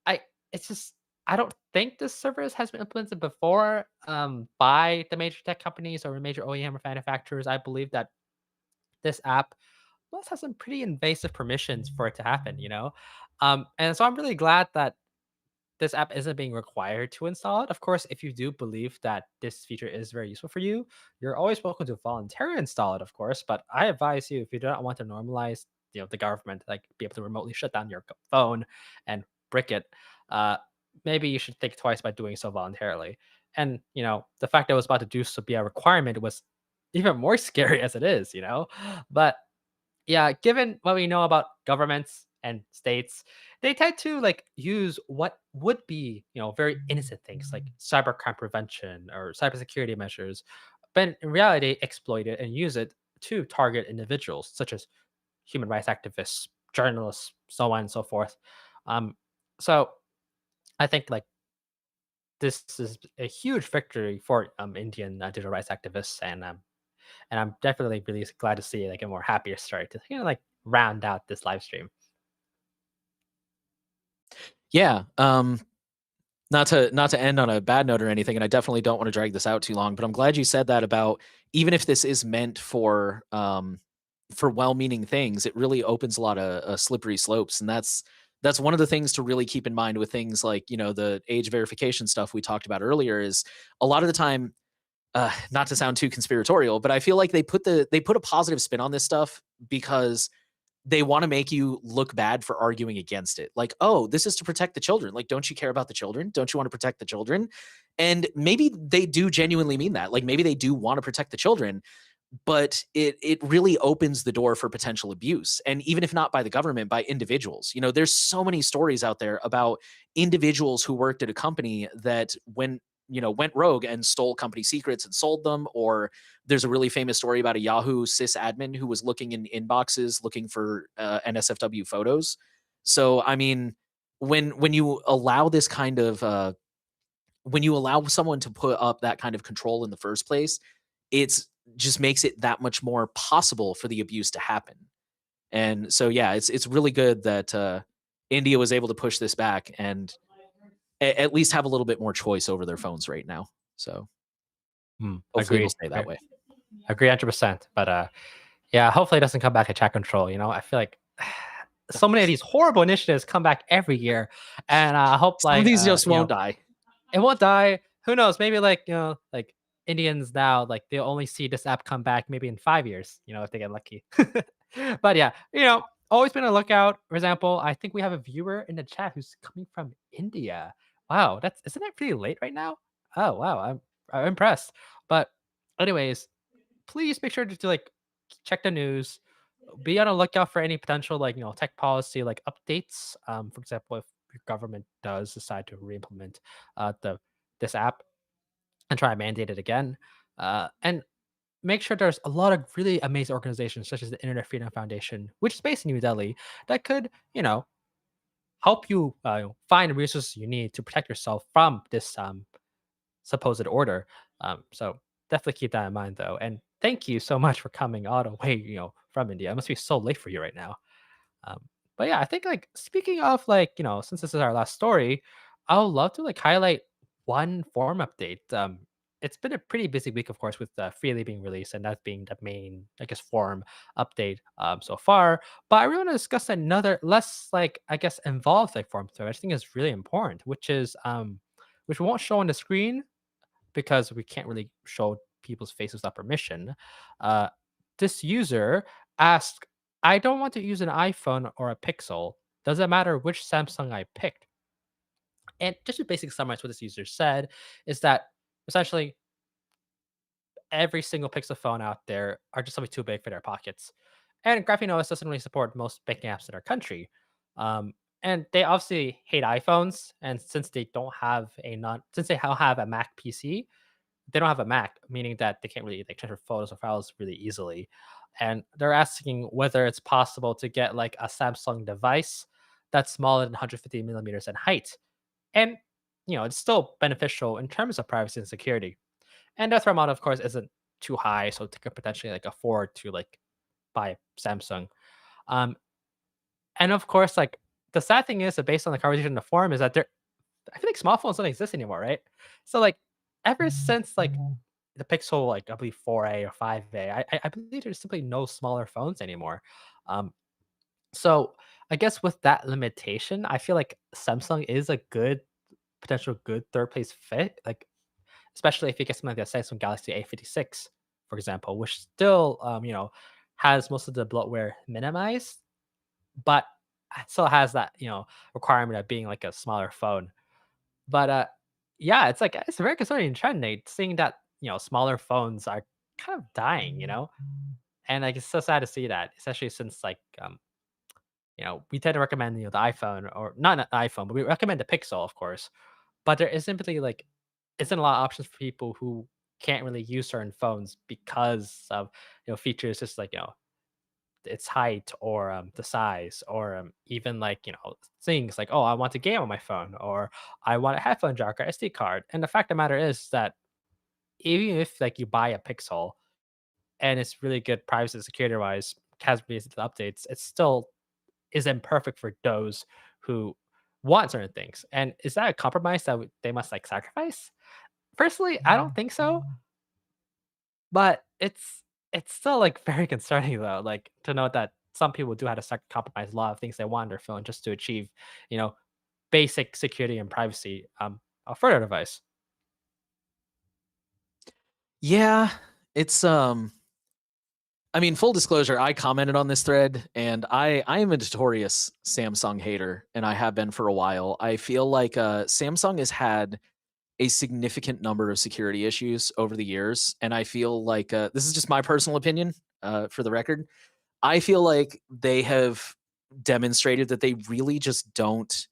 I it's just I don't think this service has been implemented before by the major tech companies or major OEM manufacturers. I believe that this app must have some pretty invasive permissions for it to happen, and so I'm really glad that this app isn't being required to install it. Of course, if you do believe that this feature is very useful for you, you're always welcome to voluntarily install it, of course. But I advise you if you do not want to normalize, the government like be able to remotely shut down your phone and brick it, uh, maybe you should think twice about doing so voluntarily. And the fact that it was about to do so be a requirement was even more scary as it is, But yeah, given what we know about governments and states, they tend to like use what would be, very innocent things like cybercrime prevention or cybersecurity measures, but in reality, exploit it and use it to target individuals such as human rights activists, journalists, so on and so forth. Um, so I think like this is a huge victory for Indian digital rights activists, and I'm definitely really glad to see like a more happier story to like round out this live stream. Yeah. Not to end on a bad note or anything, and I definitely don't want to drag this out too long, but I'm glad you said that about even if this is meant for well-meaning things, it really opens a lot of slippery slopes, and that's one of the things to really keep in mind with things like the age verification stuff we talked about earlier. Is a lot of the time, not to sound too conspiratorial, but I feel like they put a positive spin on this stuff because they wanna make you look bad for arguing against it. Like, "Oh, this is to protect the children." Like, "Don't you care about the children? Don't you wanna protect the children?" And maybe they do genuinely mean that. Like, maybe they do wanna protect the children, but it really opens the door for potential abuse, and even if not by the government, by individuals. There's so many stories out there about individuals who worked at a company that went rogue and stole company secrets and sold them. Or there's a really famous story about a Yahoo sysadmin who was looking in inboxes looking for NSFW photos. So I mean, when you allow this kind of when you allow someone to put up that kind of control in the first place, it's just makes it that much more possible for the abuse to happen. And so, yeah, it's really good that India was able to push this back and at least have a little bit more choice over their phones right now. So hopefully it'll Agree. stay that Agree. way. Agree 100%. But yeah, hopefully it doesn't come back to chat control. I feel like so many of these horrible initiatives come back every year, and I hope Some of like these just won't die. it won't die. Who knows? Maybe like like Indians now, like they'll only see this app come back maybe in 5 years. If they get lucky. But yeah, always been on the lookout. For example, I think we have a viewer in the chat who's coming from India. Wow, that's isn't that pretty late right now? Oh wow, I'm impressed. But anyways, please make sure to like check the news. Be on the lookout for any potential like tech policy like updates. For example, if your government does decide to reimplement the this app and try and mandate it again, and make sure there's a lot of really amazing organizations such as the Internet Freedom Foundation, which is based in New Delhi, that could help you find the resources you need to protect yourself from this supposed order. So definitely keep that in mind, though. And thank you so much for coming all the way, from India. It must be so late for you right now. Um, but yeah, I think like speaking of like since this is our last story, I would love to like highlight one form update. It's been a pretty busy week, of course, with Freely being released and that being the main, I guess, form update so far. But I really want to discuss another less like I guess involved like form thread. I think is really important, which we won't show on the screen because we can't really show people's faces without permission. Uh, this user asked I don't want to use an iPhone or a Pixel. Doesn't matter which Samsung I picked. And just to basically summarize what this user said is that essentially every single Pixel phone out there are just simply too big for their pockets. And Graphene OS doesn't really support most banking apps in our country. Um, and they obviously hate iPhones. And since they don't have since they don't have a Mac PC, they don't have a Mac, meaning that they can't really like transfer photos or files really easily. And they're asking whether it's possible to get like a Samsung device that's smaller than 150 millimeters in height. And it's still beneficial in terms of privacy and security. And the threat model, of course, isn't too high, so they could potentially like afford to like buy Samsung. Um, and of course, like the sad thing is that based on the conversation in the forum is that I feel like small phones don't exist anymore, right? So like ever since like the Pixel, like I believe 4A or 5A, I believe there's simply no smaller phones anymore. Um, so I guess with that limitation, I feel like Samsung is a potential good third place fit. Like especially if you get something like the Samsung Galaxy A56, for example, which still, has most of the bloatware minimized, but still has that, requirement of being like a smaller phone. But yeah, it's like it's a very concerning trend, Nate, seeing that smaller phones are kind of dying, and like it's so sad to see that, especially since like we tend to recommend the iPhone or not an iPhone, but we recommend the Pixel, of course. But there isn't really like isn't a lot of options for people who can't really use certain phones because of features just like its height or the size or even like things like, oh, I want to game on my phone or I want a headphone jack or SD card. And the fact of the matter is that even if like you buy a Pixel and it's really good privacy and security wise, has recent updates, it still isn't perfect for those who want certain things. And is that a compromise that they must like sacrifice? Personally, I don't think so, but it's still like very concerning though, like to know that some people do have to compromise a lot of things they want on their phone just to achieve, you know, basic security and privacy for their device. Yeah, it's I mean, full disclosure, I commented on this thread and I am a notorious Samsung hater and I have been for a while. I feel like Samsung has had a significant number of security issues over the years and I feel like this is just my personal opinion for the record. I feel like they have demonstrated that they really just don't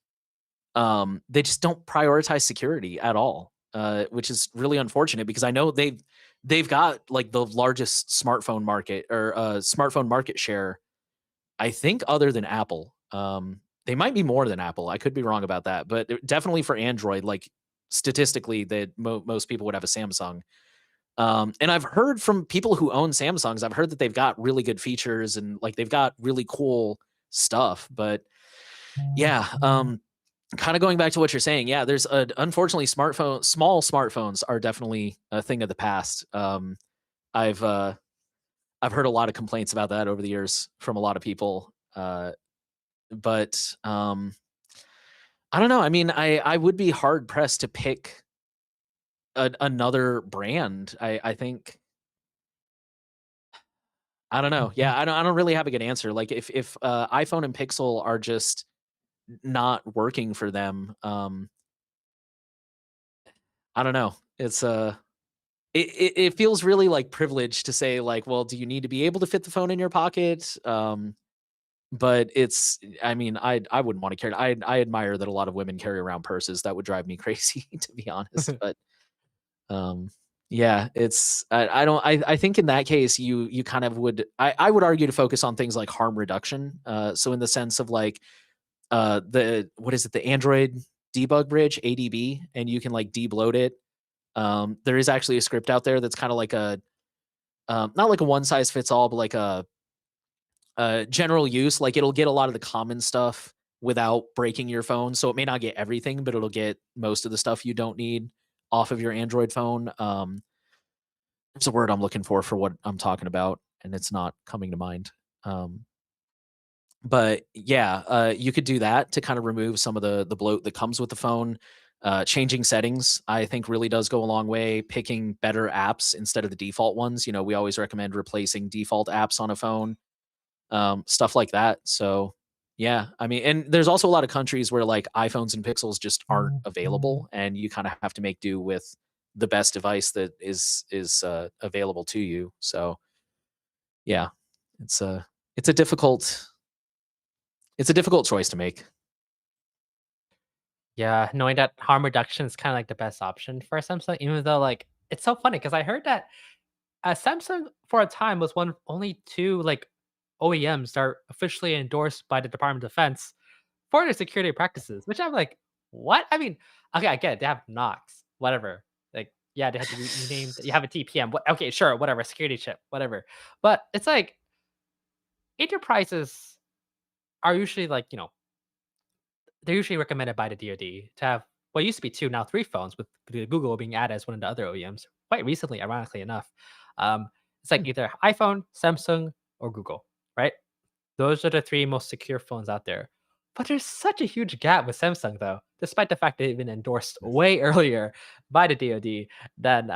prioritize security at all, which is really unfortunate because I know they've got like the largest smartphone market or smartphone market share. I think other than Apple, they might be more than Apple. I could be wrong about that, but definitely for Android, like statistically, that most people would have a Samsung. And I've heard from people who own Samsungs, I've heard that they've got really good features and like they've got really cool stuff. But yeah, kind of going back to what you're saying, yeah, there's unfortunately small smartphones are definitely a thing of the past. I've uh, I've heard a lot of complaints about that over the years from a lot of people. But I don't know. I mean, I would be hard pressed to pick another brand. I think I don't know. Yeah, I don't really have a good answer. Like if iPhone and Pixel are just not working for them, I don't know. It feels really like privileged to say like, well, do you need to be able to fit the phone in your pocket? But it's I mean, I wouldn't want to carry I admire that a lot of women carry around purses. That would drive me crazy to be honest. But um yeah, I don't I think in that case you kind of would I would argue to focus on things like harm reduction. So in the sense of like the what is it, the Android debug bridge, ADB, and you can like debloat it. There is actually a script out there that's kind of like a not like a one size fits all, but like a general use. Like it'll get a lot of the common stuff without breaking your phone. So it may not get everything, but it'll get most of the stuff you don't need off of your Android phone. There's a word I'm looking for what I'm talking about, and it's not coming to mind. Um, but yeah, you could do that to kind of remove some of the bloat that comes with the phone. Changing settings, I think, really does go a long way. Picking better apps instead of the default ones. You know, we always recommend replacing default apps on a phone. stuff like that. So yeah, I mean, and there's also a lot of countries where like iPhones and Pixels just aren't available, and you kind of have to make do with the best device that is available to you. So yeah, it's a it's a difficult it's a difficult choice to make. Yeah, knowing that harm reduction is kinda like the best option for Samsung, even though, like, it's so funny because I heard that, Samsung for a time was one of only 2, like, OEMs that are officially endorsed by the Department of Defense for their security practices, which I'm like, "What?" I mean, okay, I get it, they have Knox, whatever. Like, yeah, they had to rename you have a TPM, what okay, sure, whatever, security chip, whatever. But it's like, enterprises are usually like, they're usually recommended by the DoD to have what used to be 2, now 3 phones, with the Google being added as one of the other OEMs quite recently, ironically enough. Um, it's like Hmm. either iPhone, Samsung, or Google, right? Those are the 3 most secure phones out there. But there's such a huge gap with Samsung, though, despite the fact they've been endorsed way earlier by the DoD than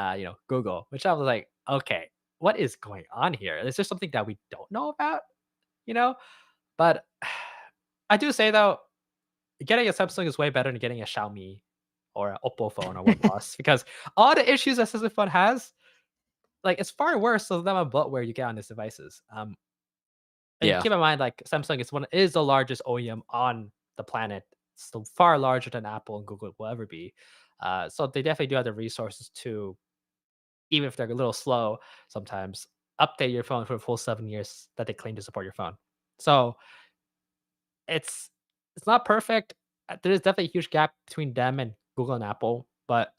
Google, which I was like, okay, what is going on here? Is there something that we don't know about? You know? But I do say though, getting a Samsung is way better than getting a Xiaomi or an Oppo phone or OnePlus because all the issues that Samsung phone has, like, it's far worse than the amount of bloatware you get on these devices. And Yeah. keep in mind, like, Samsung is the largest OEM on the planet, so far larger than Apple and Google will ever be. So they definitely do have the resources to, even if they're a little slow sometimes, update your phone for the full 7 years that they claim to support your phone. So it's it's not perfect. There is definitely a huge gap between them and Google and Apple, but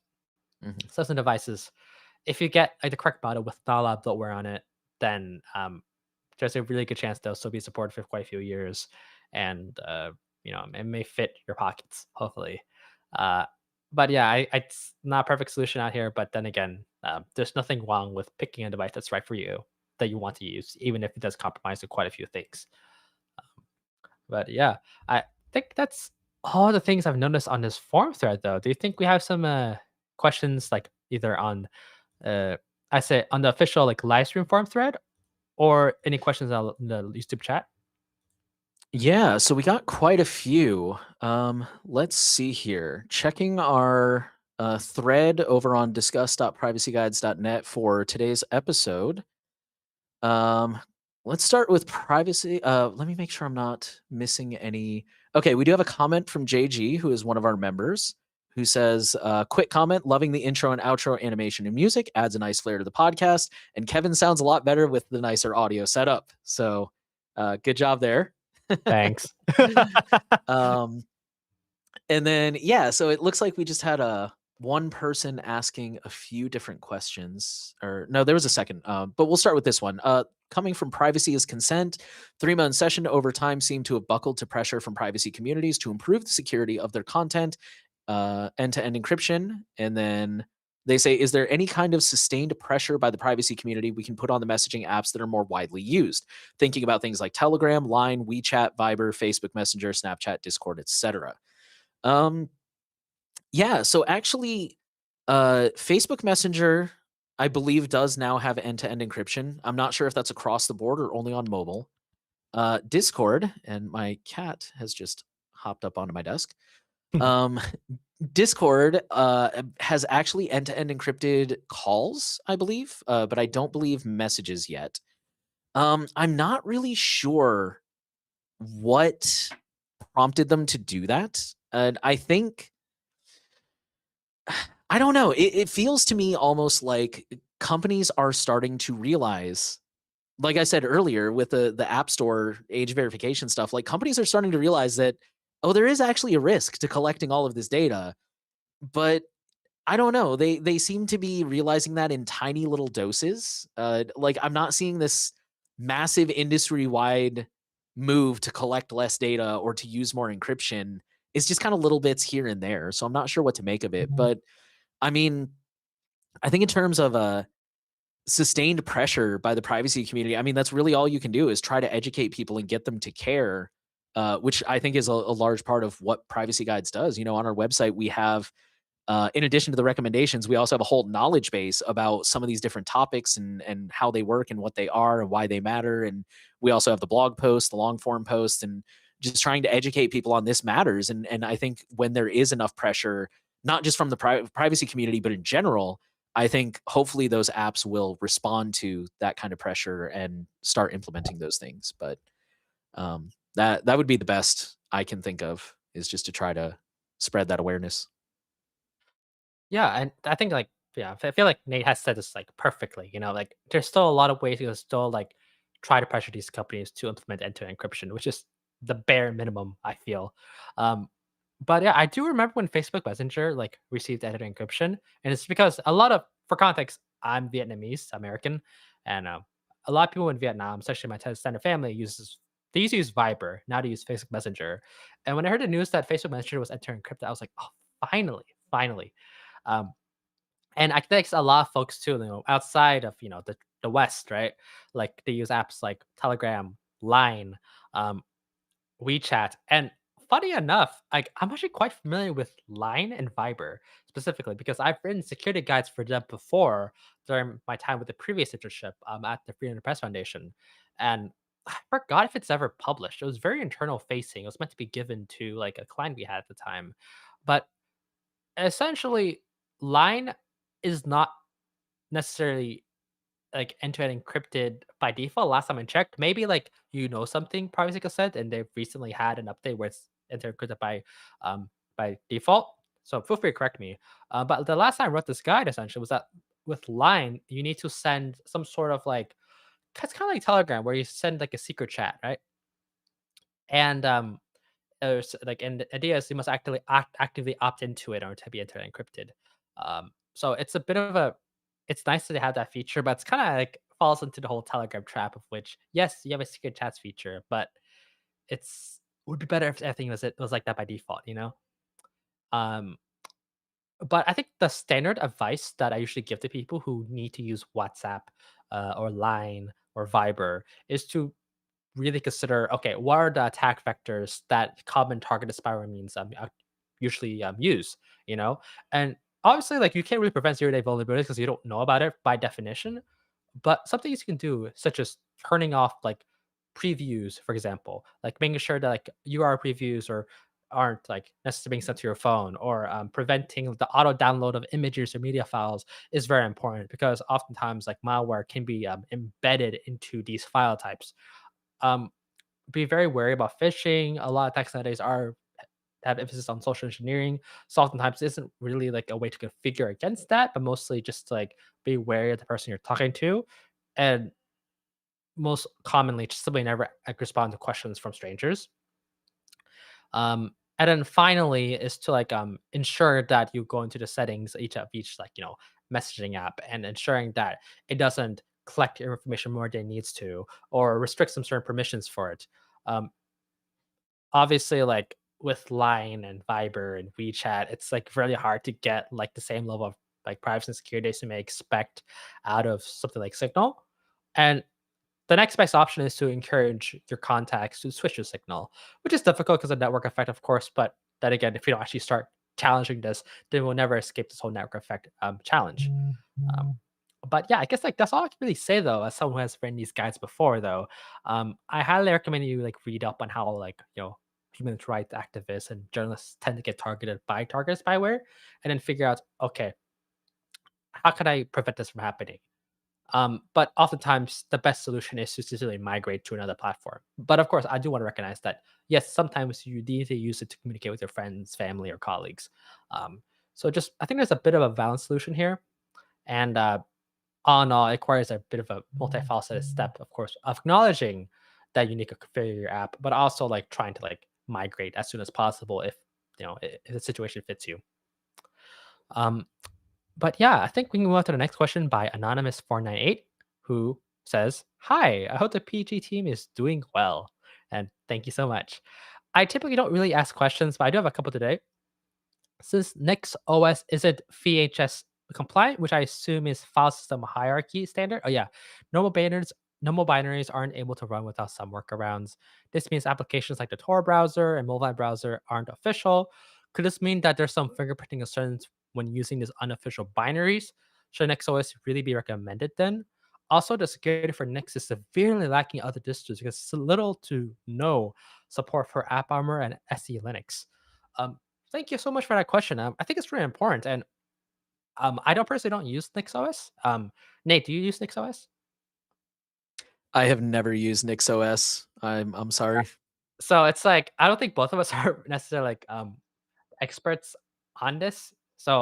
Mhm. Samsung devices, if you get like the correct model with not a lot of bloatware on it, then there's a really good chance they'll still be supported for quite a few years, and it may fit your pockets, hopefully. Uh, but yeah, it's not a perfect solution out here. But then again, there's nothing wrong with picking a device that's right for you that you want to use, even if it does compromise with quite a few things. But yeah, I think that's all the things I've noticed on this forum thread, though. Do you think we have some questions like either on uh I say on the official like live stream forum thread or any questions on the YouTube chat? Yeah, so we got quite a few. Let's see here. Checking our thread over on discuss.privacyguides.net for today's episode. Um, let's start with privacy. Let me make sure I'm not missing any. Okay, we do have a comment from JG, who is one of our members, who says, quick comment, loving the intro and outro animation and music, adds a nice flair to the podcast. And Kevin sounds a lot better with the nicer audio setup. So good job there. Thanks. um, and then yeah, so it looks like we just had a one person asking a few different questions. Or no, there was a second, but we'll start with this one. Coming from privacy is consent. 3 month session over time seem to have buckled to pressure from privacy communities to improve the security of their content, end-to-end encryption. And then they say, is there any kind of sustained pressure by the privacy community we can put on the messaging apps that are more widely used? Thinking about things like Telegram, Line, WeChat, Viber, Facebook Messenger, Snapchat, Discord, etc. Um, yeah, so actually, Facebook Messenger, I believe, does now have end-to-end encryption. I'm not sure if that's across the board or only on mobile. Discord, and my cat has just hopped up onto my desk. Um, Discord has actually end-to-end encrypted calls, I believe, but I don't believe messages yet. I'm not really sure what prompted them to do that. And I think I don't know. It feels to me almost like companies are starting to realize, like I said earlier, with the App Store age verification stuff, like companies are starting to realize that, oh, there is actually a risk to collecting all of this data. But I don't know. They seem to be realizing that in tiny little doses. Like I'm not seeing this massive industry wide move to collect less data or to use more encryption. It's just kind of little bits here and there. So I'm not sure what to make of it. But I mean, I think in terms of sustained pressure by the privacy community, I mean, that's really all you can do is try to educate people and get them to care, which I think is a large part of what Privacy Guides does. You know, on our website, we have In addition to the recommendations, we also have a whole knowledge base about some of these different topics and how they work and what they are and why they matter. And we also have the blog posts, the long form posts, and just trying to educate people on this matters. And I think when there is enough pressure, not just from the privacy community, but in general, I think hopefully those apps will respond to that kind of pressure and start implementing those things. But that would be the best I can think of, is just to try to spread that awareness. Yeah, and I think like yeah, I feel like Nate has said this like perfectly. Like there's still a lot of ways to still like try to pressure these companies to implement end-to-end encryption, which is the bare minimum. I feel. Um, but yeah, I do remember when Facebook Messenger like received end-to-end encryption, and it's because a lot of, for context, I'm Vietnamese American, and a lot of people in Vietnam, especially my extended family, uses they used to use Viber, now to use Facebook Messenger. And when I heard the news that Facebook Messenger was end-to-end encrypted, I was like, oh, finally, finally. Um, and I think a lot of folks too, outside of the West, right? Like they use apps like Telegram, Line, um, WeChat, and funny enough, like I'm actually quite familiar with Line and Viber specifically because I've written security guides for them before during my time with the previous internship at the Freedom of the Press Foundation, and I forgot if it's ever published. It was very internal facing. It was meant to be given to like a client we had at the time, but essentially, Line is not necessarily like end-to-end encrypted by default. Last time I checked, maybe like something privacy consent, and they've recently had an update where it's end-to-end encrypted by default. So feel free to correct me. But the last time I wrote this guide essentially was that with Line, you need to send some sort of like it's kind of like Telegram where you send like a secret chat, right? And and the idea is you must actively opt into it or to be internet encrypted. So it's a bit of a it's nice to have that feature, but it's kind of like falls into the whole Telegram trap of which yes, you have a secret chats feature, but would be better if everything was like that by default. Um, but I think the standard advice that I usually give to people who need to use WhatsApp or Line or Viber is to really consider, okay, what are the attack vectors that common targeted spyware means usually use, you know? And obviously, like you can't really prevent zero-day vulnerabilities because you don't know about it by definition. But some things you can do, such as turning off like previews, for example, like making sure that like URL previews or aren't like necessarily being sent to your phone, or preventing the auto download of images or media files is very important because oftentimes like malware can be embedded into these file types. um, be very wary about phishing. A lot of attacks nowadays are have emphasis on social engineering. So oftentimes it isn't really like a way to configure against that, but mostly just to, like be wary of the person you're talking to. And most commonly just simply never like respond to questions from strangers. And then finally is to like ensure that you go into the settings each like messaging app and ensuring that it doesn't collect your information more than it needs to or restrict some certain permissions for it. Um, Obviously, like with Line and Viber and WeChat, it's like really hard to get like the same level of like privacy and security as you may expect out of something like Signal. And the next best option is to encourage your contacts to switch to Signal, which is difficult because of network effect, of course. But then again, if you don't actually start challenging this, then we'll never escape this whole network effect challenge. Um, but yeah, I guess like that's all I can really say though, as someone who has written these guides before though. I highly recommend you like read up on how like human rights activists and journalists tend to get targeted by target spyware, and then figure out, okay, how can I prevent this from happening? But oftentimes the best solution is to simply migrate to another platform. But of course, I do want to recognize that yes, sometimes you need to use it to communicate with your friends, family, or colleagues. Um, so just I think there's a bit of a balanced solution here, and all in all, it requires a bit of a multifaceted step, of course, of acknowledging that you need to configure your app, but also like trying to like migrate as soon as possible if if the situation fits you. Um, but yeah, I think we can move on to the next question by anonymous498, who says, "Hi, I hope the PG team is doing well, and thank you so much. I typically don't really ask questions, but I do have a couple today. Since Nix OS isn't VHS compliant, which I assume is file system hierarchy standard. Oh yeah, normal binaries normal binaries aren't able to run without some workarounds. This means applications like the Tor browser and mobile browser aren't official. Could this mean that there's some fingerprinting concerns when using these unofficial binaries, should NixOS really be recommended then? Also, the security for Nix is severely lacking other distros because it's little to no support for AppArmor and SE Linux. Um, Thank you so much for that question. I think it's really important, and I don't personally don't use NixOS. Nate, do you use NixOS? I have never used NixOS. I'm sorry. So it's like I don't think both of us are necessarily like experts on this. So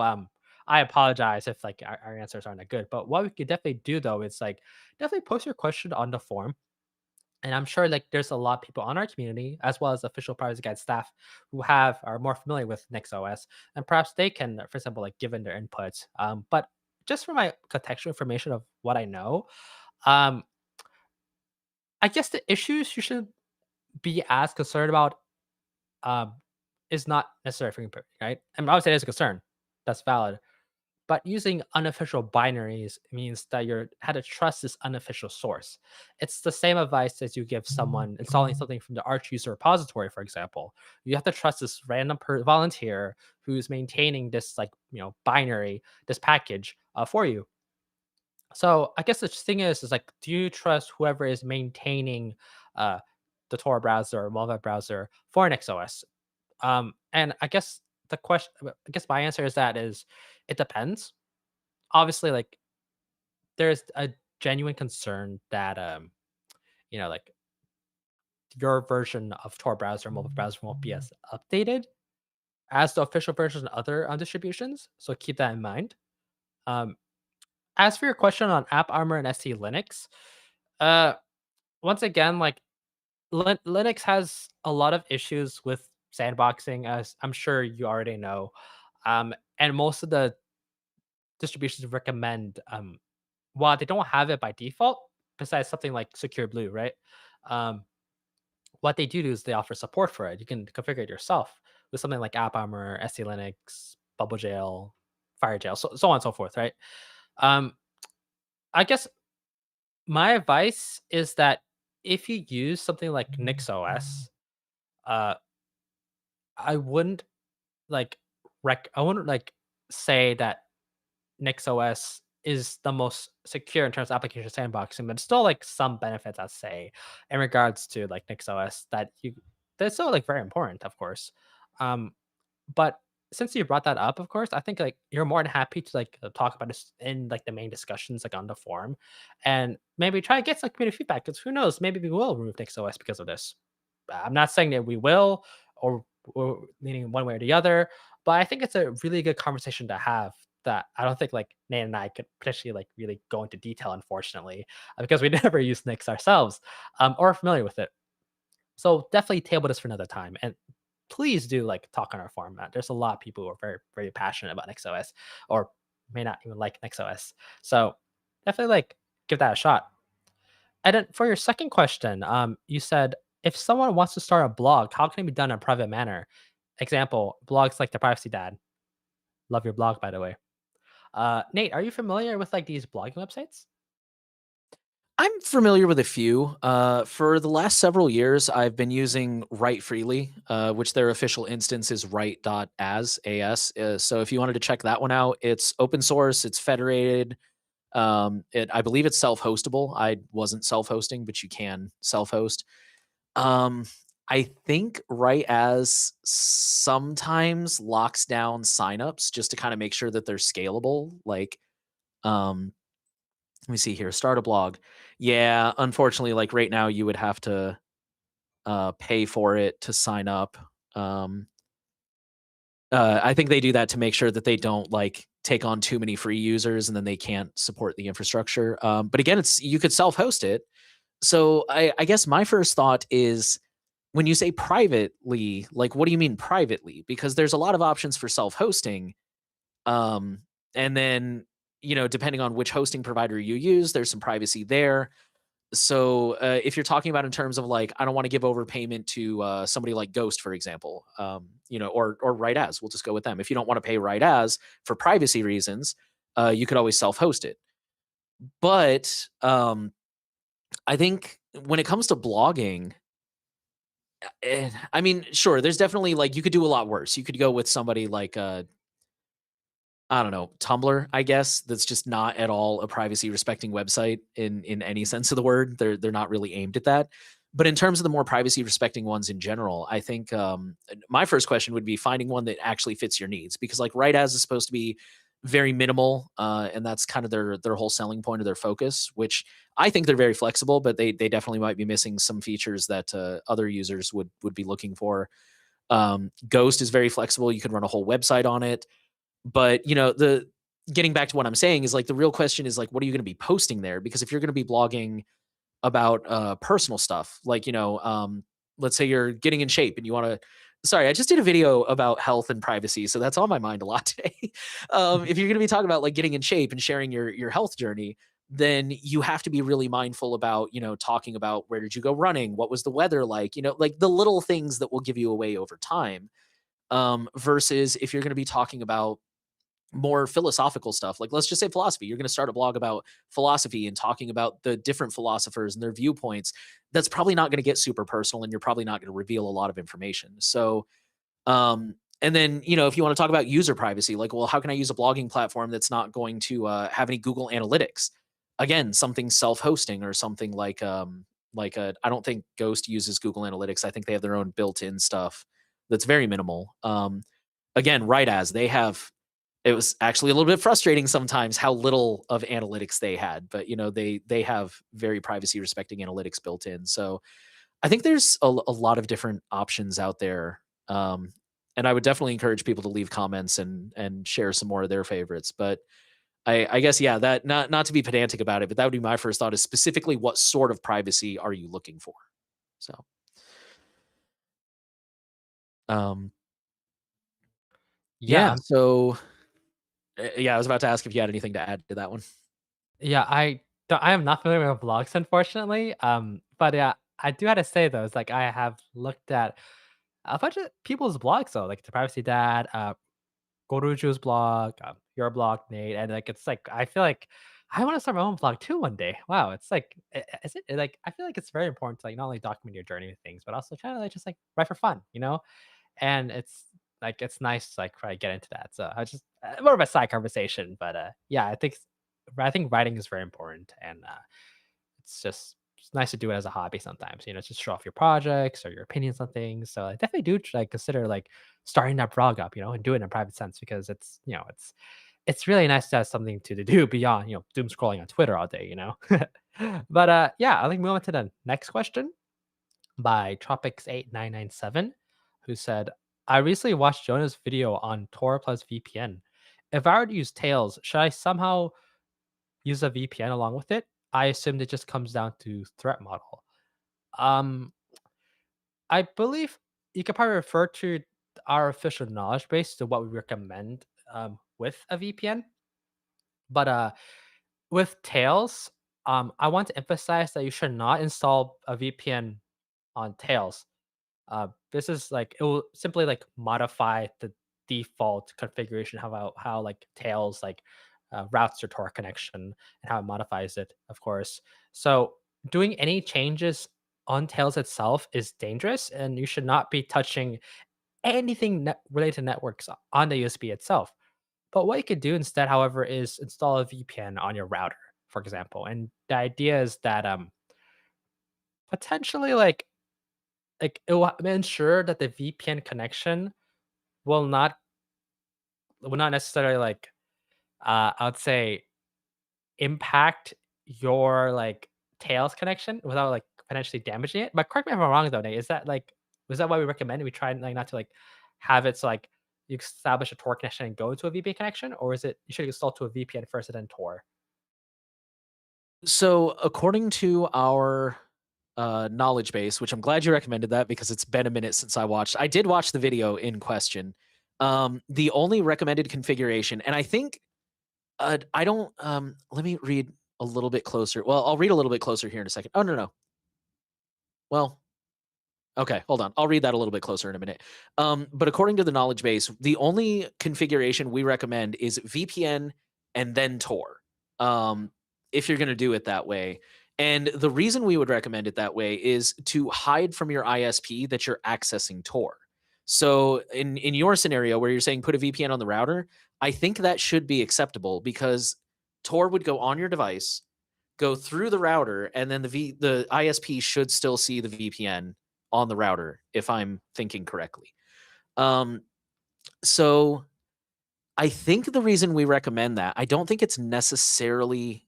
I apologize if like our answers aren't that good. But what we could definitely do though is like definitely post your question on the forum. And I'm sure like there's a lot of people on our community as well as official privacy guide staff who are more familiar with NixOS, and perhaps they can, for example, like give in their inputs. But just for my contextual information of what I know, um, I guess the issues you should be as concerned about um, is not necessarily fingerprint, right? And obviously, it is a concern. That's valid. But using unofficial binaries means that you're had to trust this unofficial source. It's the same advice as you give someone installing something from the Arch user repository, for example. You have to trust this random volunteer who's maintaining this binary, this package for you. So I guess the thing is like, do you trust whoever is maintaining uh, the Tor browser or mobile browser for an XOS? And I guess my answer is it depends. Obviously, like there's a genuine concern that like your version of Tor browser, mobile browser won't be as updated as the official versions of other distributions. So keep that in mind. Um, as for your question on AppArmor and ST Linux, uh, once again, like Linux has a lot of issues with sandboxing, as I'm sure you already know. And most of the distributions recommend, while they don't have it by default, besides something like Secure Blue, right? Um, what they do is they offer support for it. You can configure it yourself with something like AppArmor, SC Linux, Bubble Jail, Fire Jail, so on and so forth, right? Um, I guess my advice is that if you use something like NixOS, uh, I wouldn't like I wouldn't like say that NixOS is the most secure in terms of application sandboxing, but still like some benefits I'd say in regards to like NixOS that's still like very important, of course. Um, but since you brought that up, of course, I think like you're more than happy to like talk about this in like the main discussions like on the forum, and maybe try to get some community feedback. Because who knows, maybe we will remove NixOS because of this. I'm not saying that we will or leaning one way or the other, but I think it's a really good conversation to have that I don't think like Nate and I could potentially like really go into detail, unfortunately, because we never use Nix ourselves or are familiar with it. So definitely table this for another time. And please do like talk on our forum. There's a lot of people who are very, very passionate about NixOS or may not even like NixOS. So definitely like give that a shot. And then for your second question, you said if someone wants to start a blog, how can it be done in a private manner? Example, blogs like the Privacy Dad. Love your blog, by the way. Nate, are you familiar with like these blogging websites? I'm familiar with a few. For the last several years, I've been using Write Freely, which their official instance is write.as, AS. So if you wanted to check that one out, it's open source, it's federated. I believe it's self-hostable. I wasn't self-hosting, but you can self-host. Um, I think Write as sometimes locks down signups just to kind of make sure that they're scalable. Like, um, let me see here. Start a blog. Yeah, unfortunately, like right now, you would have to pay for it to sign up. Um, I think they do that to make sure that they don't like take on too many free users and then they can't support the infrastructure. But again, it's you could self-host it. So I guess my first thought is when you say privately, like what do you mean privately? Because there's a lot of options for self-hosting. Um, and then, depending on which hosting provider you use, there's some privacy there. So if you're talking about in terms of like, I don't want to give over payment to somebody like Ghost, for example, or Right As, we'll just go with them. If you don't want to pay Right As for privacy reasons, you could always self-host it. But I think when it comes to blogging, I mean, sure, there's definitely like you could do a lot worse. You could go with somebody like I don't know, Tumblr, I guess, that's just not at all a privacy respecting website in any sense of the word. They're not really aimed at that. But in terms of the more privacy respecting ones in general, I think my first question would be finding one that actually fits your needs, because like Right As is supposed to be very minimal, and that's kind of their whole selling point of their focus. Which I think they're very flexible, but they definitely might be missing some features that other users would be looking for. Ghost is very flexible; you can run a whole website on it. But, the getting back to what I'm saying is like the real question is like, what are you going to be posting there? Because if you're going to be blogging about personal stuff, like, let's say you're getting in shape and you want to. Sorry, I just did a video about health and privacy, so that's on my mind a lot today. If you're going to be talking about like getting in shape and sharing your health journey, then you have to be really mindful about talking about where did you go running, what was the weather like, like the little things that will give you away over time. Versus if you're going to be talking about more philosophical stuff. Like, let's just say philosophy. You're going to start a blog about philosophy and talking about the different philosophers and their viewpoints. That's probably not going to get super personal, and you're probably not going to reveal a lot of information. So, and then, if you want to talk about user privacy, like, well, how can I use a blogging platform that's not going to have any Google Analytics? Again, something self-hosting or something I don't think Ghost uses Google Analytics. I think they have their own built-in stuff that's very minimal. Again, Right As they have it was actually a little bit frustrating sometimes how little of analytics they had, but, they have very privacy respecting analytics built in. So, I think there's a lot of different options out there, and I would definitely encourage people to leave comments and share some more of their favorites. But I guess, yeah, that not to be pedantic about it, but that would be my first thought is specifically what sort of privacy are you looking for? So, um, Yeah, yeah, so, yeah, I was about to ask if you had anything to add to that one. yeah, I am not familiar with vlogs, unfortunately. But yeah, I do have to say though, it's like I have looked at a bunch of people's blogs though, like the Privacy Dad, Goruju's blog, your blog, Nate, and like it's like I feel like I want to start my own blog too one day. Wow, it's like is it like I feel like it's very important to like not only document your journey with things, but also try to like just like write for fun, you know? And it's like it's nice to like try to get into that. So I just more of a side conversation, but yeah, I think writing is very important, and it's nice to do it as a hobby sometimes. You know, just show off your projects or your opinions on things. So I definitely do like consider like starting that blog up, and do it in a private sense because it's really nice to have something to do beyond doom scrolling on Twitter all day. But yeah, I think move on to the next question by Tropics8997, who said, I recently watched Jonah's video on Tor plus VPN. If I were to use Tails, should I somehow use a VPN along with it? I assumed it just comes down to threat model. Um, I believe you could probably refer to our official knowledge base to what we recommend with a VPN. But with Tails, I want to emphasize that you should not install a VPN on Tails. This is like it will simply like modify the default configuration how like Tails like routes your Tor connection and how it modifies it, of course. So doing any changes on Tails itself is dangerous, and you should not be touching anything related to networks on the USB itself. But what you could do instead, however, is install a VPN on your router, for example. And the idea is that potentially like it will ensure that the VPN connection will not necessarily like I would say impact your like Tails connection without like potentially damaging it. But correct me if I'm wrong though, Nate. Is that like was that why we recommend we try like not to like have it so like you establish a Tor connection and go to a VPN connection, or is it you should install to a VPN first and then Tor? So, according to our knowledge base, which I'm glad you recommended that because it's been a minute since I watched. I did watch the video in question. The only recommended configuration, and I think I don't. Let me read a little bit closer. Well, I'll read a little bit closer here in a second. Oh, no, no. Well, okay, hold on. I'll read that a little bit closer in a minute. But according to the knowledge base, the only configuration we recommend is VPN and then Tor. If you're going to do it that way. And the reason we would recommend it that way is to hide from your ISP that you're accessing Tor. So in your scenario where you're saying put a VPN on the router, I think that should be acceptable because Tor would go on your device, go through the router, and then the ISP should still see the VPN on the router, if I'm thinking correctly. Um, so I think the reason we recommend that, I don't think it's necessarily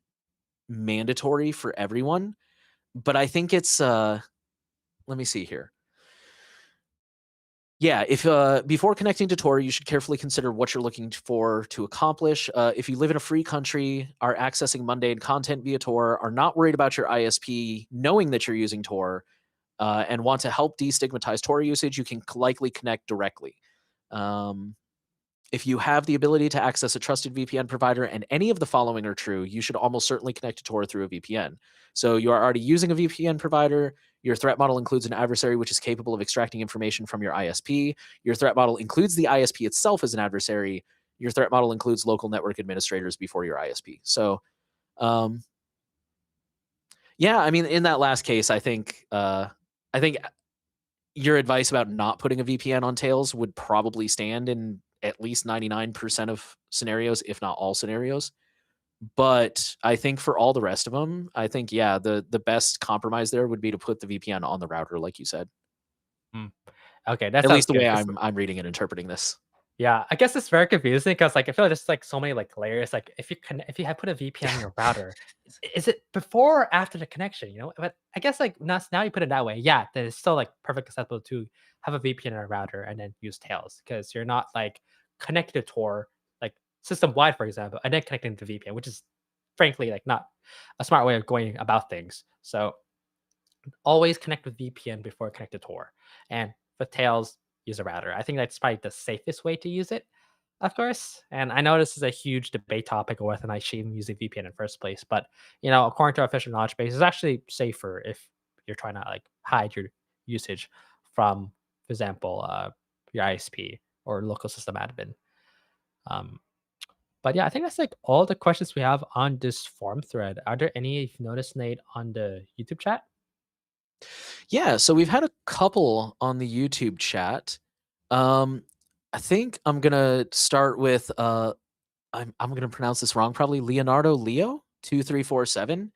mandatory for everyone, but I think it's let me see here. Yeah, if before connecting to Tor, you should carefully consider what you're looking for to accomplish. If you live in a free country, are accessing mundane content via Tor, are not worried about your ISP knowing that you're using Tor, and want to help destigmatize Tor usage, you can likely connect directly. Um, if you have the ability to access a trusted VPN provider and any of the following are true, you should almost certainly connect to Tor through a VPN. So you are already using a VPN provider. Your threat model includes an adversary which is capable of extracting information from your ISP. Your threat model includes the ISP itself as an adversary. Your threat model includes local network administrators before your ISP. So, um, yeah, I mean, in that last case, I think your advice about not putting a VPN on Tails would probably stand in at least 99% of scenarios, if not all scenarios. But I think for all the rest of them, I think, yeah, the best compromise there would be to put the VPN on the router, like you said. Mm. Okay, that At sounds least the good. way 'Cause I'm reading and interpreting this. yeah, I guess it's very confusing because like I feel like there's like so many like layers. Like if you had put a VPN on your router, is it before or after the connection? You know, but I guess like now you put it that way, yeah, then it's still like perfect acceptable to have a VPN on a router and then use Tails because you're not like connected to Tor like system wide, for example, and then connecting to VPN, which is frankly like not a smart way of going about things. So always connect with VPN before connect to Tor. And for Tails, use a router. I think that's probably the safest way to use it, of course. And I know this is a huge debate topic of whether or not I should even use a VPN in the first place. But according to our official knowledge base, it's actually safer if you're trying to like hide your usage from, for example, your ISP or local system admin. Um, but yeah, I think that's like all the questions we have on this forum thread. Are there any you've noticed, Nate, on the YouTube chat? Yeah, so we've had a couple on the YouTube chat. Um, I think I'm gonna start with I'm gonna pronounce this wrong, probably Leonardo Leo 2347.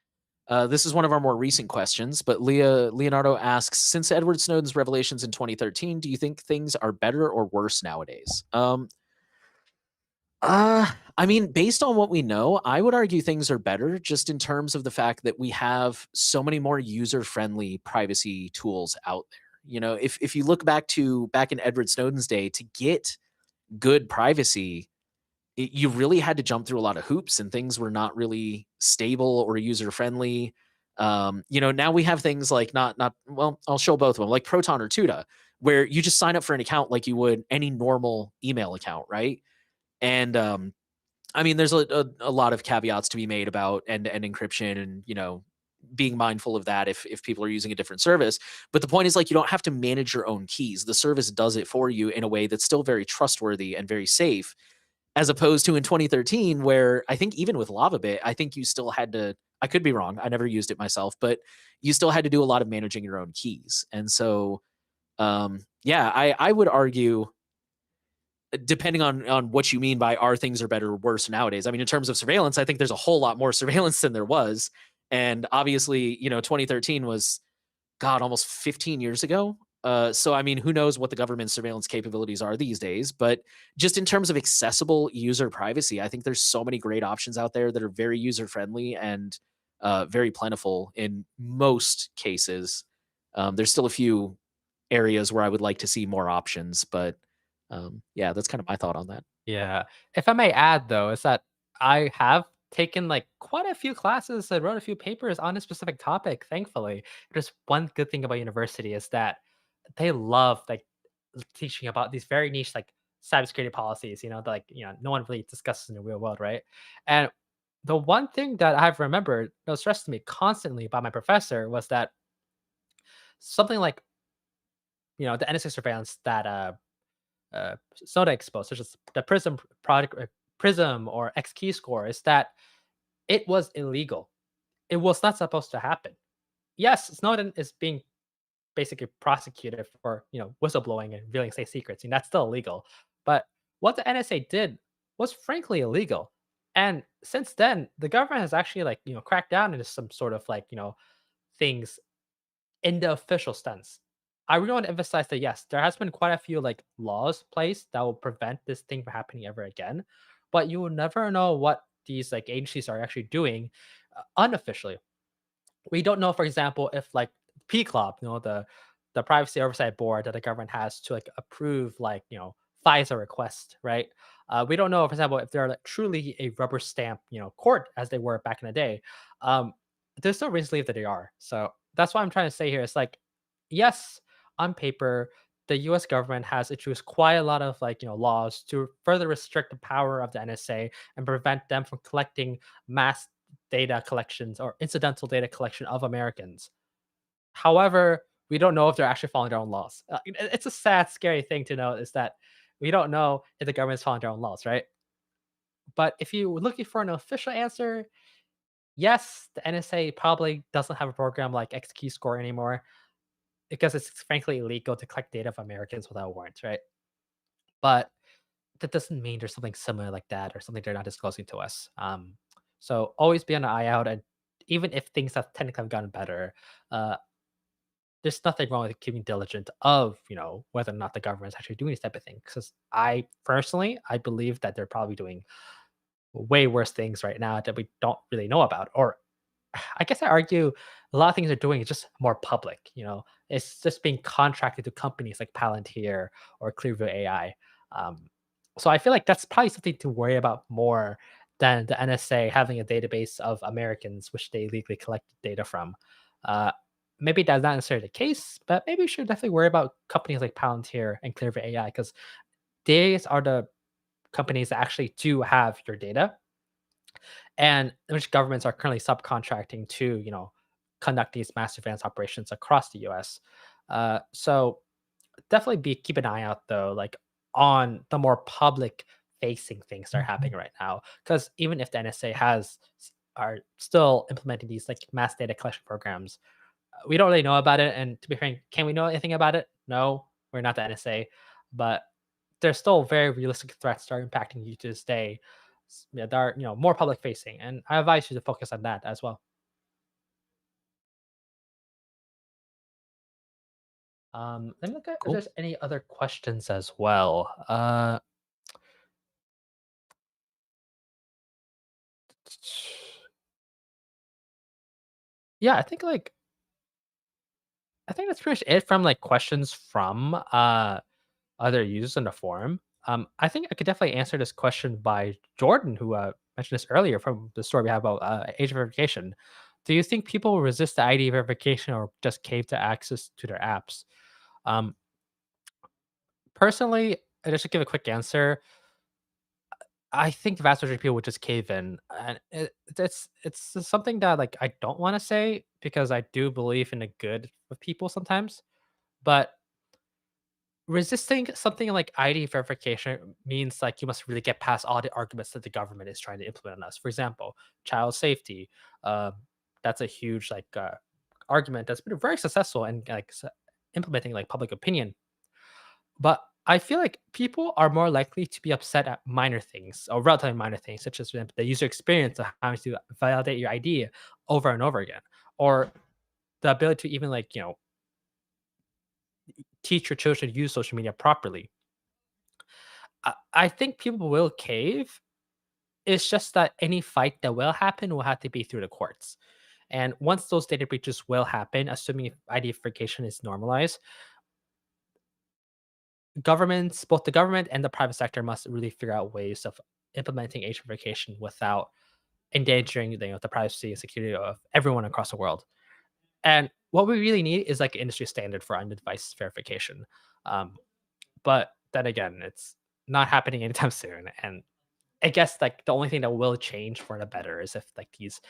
This is one of our more recent questions, but Leonardo asks, since Edward Snowden's revelations in 2013, do you think things are better or worse nowadays? I mean, based on what we know, I would argue things are better just in terms of the fact that we have so many more user-friendly privacy tools out there. You know, if you look back in Edward Snowden's day, to get good privacy, you really had to jump through a lot of hoops and things were not really stable or user friendly. Now we have things like not well, I'll show both of them, like Proton or Tuda, where you just sign up for an account like you would any normal email account, right? And I mean, there's a lot of caveats to be made about end-to-end encryption and, being mindful of that if people are using a different service. But the point is, like, you don't have to manage your own keys. The service does it for you in a way that's still very trustworthy and very safe, as opposed to in 2013, where I think even with LavaBit, I think you still had to, I could be wrong, I never used it myself, but you still had to do a lot of managing your own keys. And so, yeah, I would argue, depending on what you mean by are things are better or worse nowadays. I mean, in terms of surveillance, I think there's a whole lot more surveillance than there was. And obviously, 2013 was, God, almost 15 years ago. So, I mean, who knows what the government's surveillance capabilities are these days? But just in terms of accessible user privacy, I think there's so many great options out there that are very user friendly and very plentiful in most cases. There's still a few areas where I would like to see more options, but yeah, that's kind of my thought on that. Yeah. If I may add though, is that I have taken like quite a few classes and wrote a few papers on a specific topic, thankfully. Just one good thing about university is that they love like teaching about these very niche like cybersecurity policies, that like, no one really discusses in the real world, right? And the one thing that I've remembered that was stressed to me constantly by my professor was that something like, the NSA surveillance that Soda exposed, such as the Prism product, Prism or X key score, is that it was illegal. It was not supposed to happen. Yes, Snowden is being basically prosecuted for whistleblowing and revealing state secrets, and that's still illegal. But what the NSA did was frankly illegal. And since then, the government has actually like, cracked down into some sort of like, things in the official stance. I really want to emphasize that yes, there has been quite a few like laws placed that will prevent this thing from happening ever again, but you will never know what these like agencies are actually doing unofficially. We don't know, for example, if like PCLOB, the privacy oversight board that the government has to like approve like FISA requests, right? We don't know, for example, if they're like truly a rubber stamp, court as they were back in the day. Um, there's no reason to believe that they are. So that's what I'm trying to say here. It's like, yes, on paper, the U.S. government has introduced quite a lot of like laws to further restrict the power of the NSA and prevent them from collecting mass data collections or incidental data collection of Americans. However, we don't know if they're actually following their own laws. It's a sad, scary thing to know is that we don't know if the government is following their own laws, right? But if you're looking for an official answer, yes, the NSA probably doesn't have a program like XKeyscore Score anymore because it's frankly illegal to collect data of Americans without warrants, right? But that doesn't mean there's something similar like that or something they're not disclosing to us. So always be on the eye out, and even if things have technically gotten better, uh, there's nothing wrong with keeping diligent of whether or not the government is actually doing this type of thing. Because I personally, I believe that they're probably doing way worse things right now that we don't really know about, or I guess I argue a lot of things they're doing is just more public. It's just being contracted to companies like Palantir or Clearview AI. So I feel like that's probably something to worry about more than the NSA having a database of Americans which they legally collected data from. Uh, Maybe that's not necessarily the case, but maybe we should definitely worry about companies like Palantir and Clearview AI because these are the companies that actually do have your data and which governments are currently subcontracting to, conduct these mass surveillance operations across the U.S. So definitely be keep an eye out though, like on the more public facing things that are happening right now. Because even if the NSA are still implementing these like mass data collection programs, we don't really know about it. And to be frank, can we know anything about it? No, we're not the NSA, but there's still very realistic threats that are impacting you to this day. Yeah, that are more public facing, and I advise you to focus on that as well. Let me look at if Cool. there's any other questions as well. Yeah, I think that's pretty much it from like questions from other users in the forum. I think I could definitely answer this question by Jordan, who mentioned this earlier from the story we have about age verification. Do you think people will resist the ID verification or just cave to access to their apps? Um, Personally, just to give a quick answer, I think the vast majority of people would just cave in, and it's something that like I don't want to say because I do believe in the good of people sometimes, but resisting something like ID verification means like you must really get past all the arguments that the government is trying to implement on us. For example, child safety. Um, that's a huge like argument that's been very successful in like implementing like public opinion. But I feel like people are more likely to be upset at minor things or relatively minor things, such as the user experience of having to validate your ID over and over again, or the ability to even like teach your children to use social media properly. I think people will cave. It's just that any fight that will happen will have to be through the courts. And once those data breaches will happen, assuming if identification is normalized, governments, both the government and the private sector, must really figure out ways of implementing age verification without endangering the privacy and security of everyone across the world. And what we really need is like an industry standard for on-device verification. Um, but then again, it's not happening anytime soon. And I guess like the only thing that will change for the better is if like these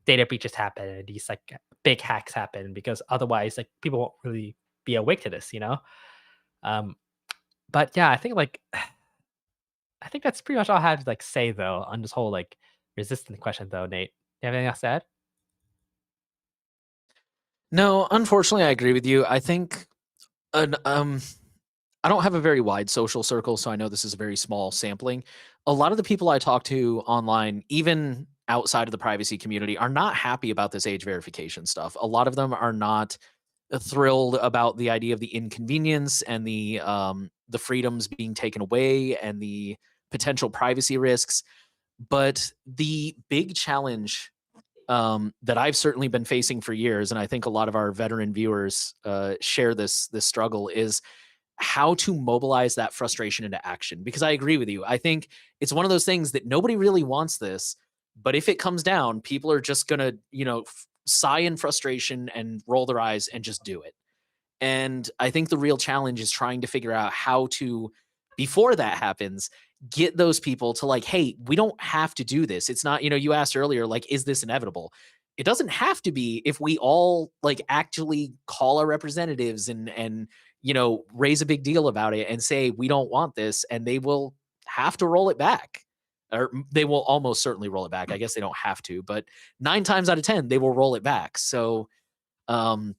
data breaches happen and these like big hacks happen because otherwise like people won't really be awake to this. Um, but yeah, I think like I think that's pretty much all I have to like say though on this whole like resistant question though, Nate. You have anything else to add? No, unfortunately, I agree with you. I think an I don't have a very wide social circle, so I know this is a very small sampling. A lot of the people I talk to online, even outside of the privacy community, are not happy about this age verification stuff. A lot of them are not thrilled about the idea of the inconvenience and the freedoms being taken away and the potential privacy risks. But the big challenge that I've certainly been facing for years, and I think a lot of our veteran viewers share this struggle, is how to mobilize that frustration into action. Because I agree with you. I think it's one of those things that nobody really wants this, but if it comes down, people are just gonna, sigh in frustration and roll their eyes and just do it. And I think the real challenge is trying to figure out how to, before that happens, get those people to like, hey, we don't have to do this. It's not, you asked earlier, like, is this inevitable? It doesn't have to be if we all like actually call our representatives and raise a big deal about it and say we don't want this, and they will have to roll it back. Or they will almost certainly roll it back. I guess they don't have to, but 9 times out of 10, they will roll it back. So um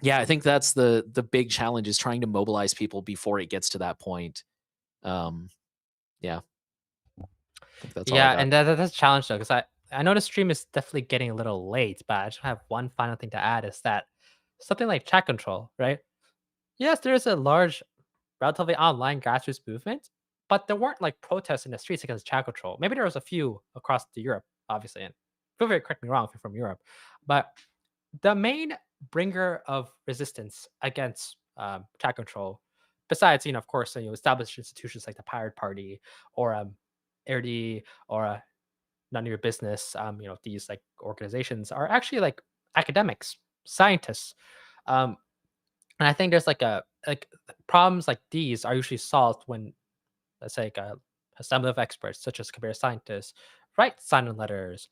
yeah, I think that's the big challenge, is trying to mobilize people before it gets to that point. Um, yeah, I think that's all I Yeah, got. and that's a challenge though, because I know the stream is definitely getting a little late, but I just have one final thing to add is that something like chat control, right? Yes, there is a large, relatively online grassroots movement, but there weren't like protests in the streets against chat control. Maybe there was a few across the Europe, obviously, and feel free to correct me wrong if you're from Europe, but the main bringer of resistance against chat control, besides of course established institutions like the Pirate Party or AirD or None of Your Business, these like organizations are actually like academics, scientists, um, and I think there's like problems like these are usually solved when let's say like a assembly of experts such as computer scientists write silent letters,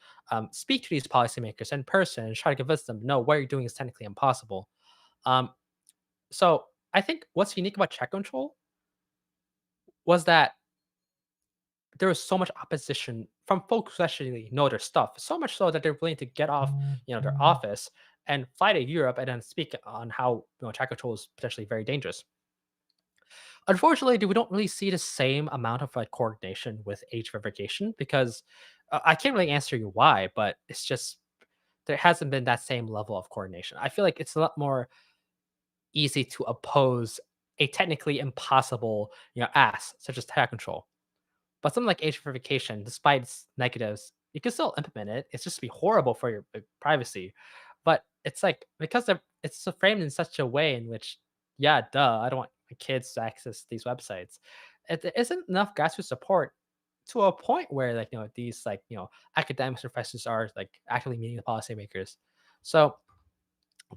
speak to these policymakers in person, and try to convince them no, what you're doing is technically impossible. Um, so I think what's unique about check control was that there was so much opposition from folks who actually know their stuff, so much so that they're willing to get off, their office and fly to Europe and then speak on how check control is potentially very dangerous. Unfortunately, we don't really see the same amount of like coordination with age verification because I can't really answer you why, but it's just there hasn't been that same level of coordination. I feel like it's a lot more easy to oppose a technically impossible, ask such as tire control. But something like age verification, despite its negatives, you can still implement it. It's just be horrible for your privacy. But it's like because it's so framed in such a way in which, yeah, duh, I don't want my kids to access these websites. There isn't enough grassroots support to a point where like these like academics professors are like actually meeting the policymakers. So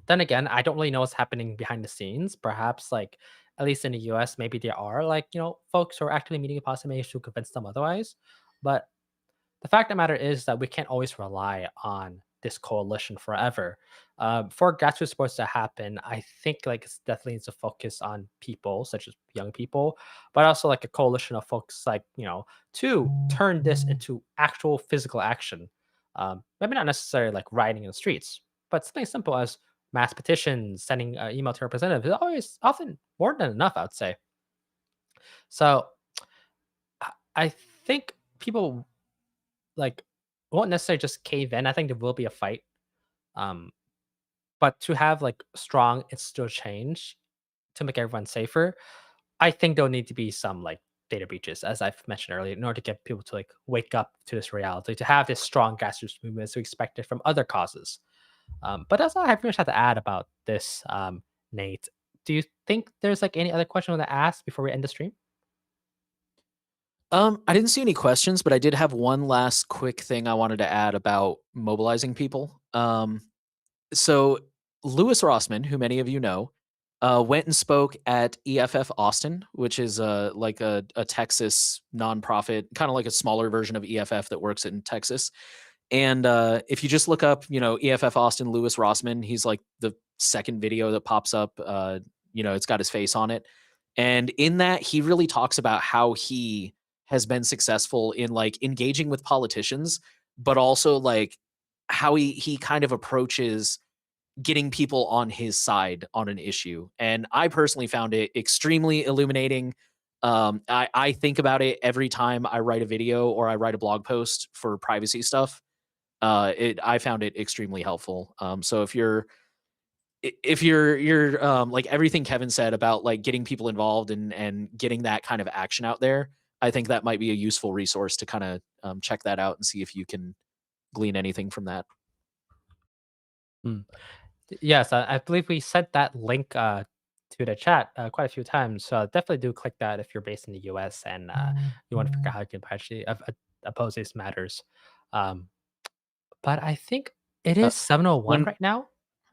then again, I don't really know what's happening behind the scenes. Perhaps, like, at least in the US, maybe there are, like, folks who are actually meeting the policymakers to convince them otherwise. But the fact of the matter is that we can't always rely on this coalition forever. For grassroots sports to happen, I think like it's definitely needs to focus on people such as young people, but also like a coalition of folks like to turn this into actual physical action. Maybe not necessarily like rioting in the streets, but something simple as mass petitions, sending an email to representatives is always often more than enough. I would say. So I think people like won't necessarily just cave in. I think there will be a fight. Um, but to have like strong institutional change to make everyone safer, I think there'll need to be some like data breaches, as I've mentioned earlier, in order to get people to like wake up to this reality, to have this strong grassroots movement to expect it from other causes. But that's all I pretty much have to add about this, Nate. Do you think there's like any other question I want to ask before we end the stream? I didn't see any questions, but I did have one last quick thing I wanted to add about mobilizing people. So Lewis Rossman, who many of you know, went and spoke at EFF Austin, which is like a Texas nonprofit, kind of like a smaller version of EFF that works in Texas. And if you just look up, EFF Austin, Lewis Rossman, he's like the second video that pops up. It's got his face on it. And in that, he really talks about how he has been successful in like engaging with politicians, but also like how he kind of approaches getting people on his side on an issue. And I personally found it extremely illuminating. I think about it every time I write a video or I write a blog post for privacy stuff. I found it extremely helpful. So if you're like everything Kevin said about like getting people involved and getting that kind of action out there, I think that might be a useful resource to kind of check that out and see if you can glean anything from that. Mm. Yes, I believe we sent that link to the chat quite a few times. So definitely do click that if you're based in the US and you want to figure out how you can actually oppose these matters. Um, but I think it Uh, is 7:01 one right now.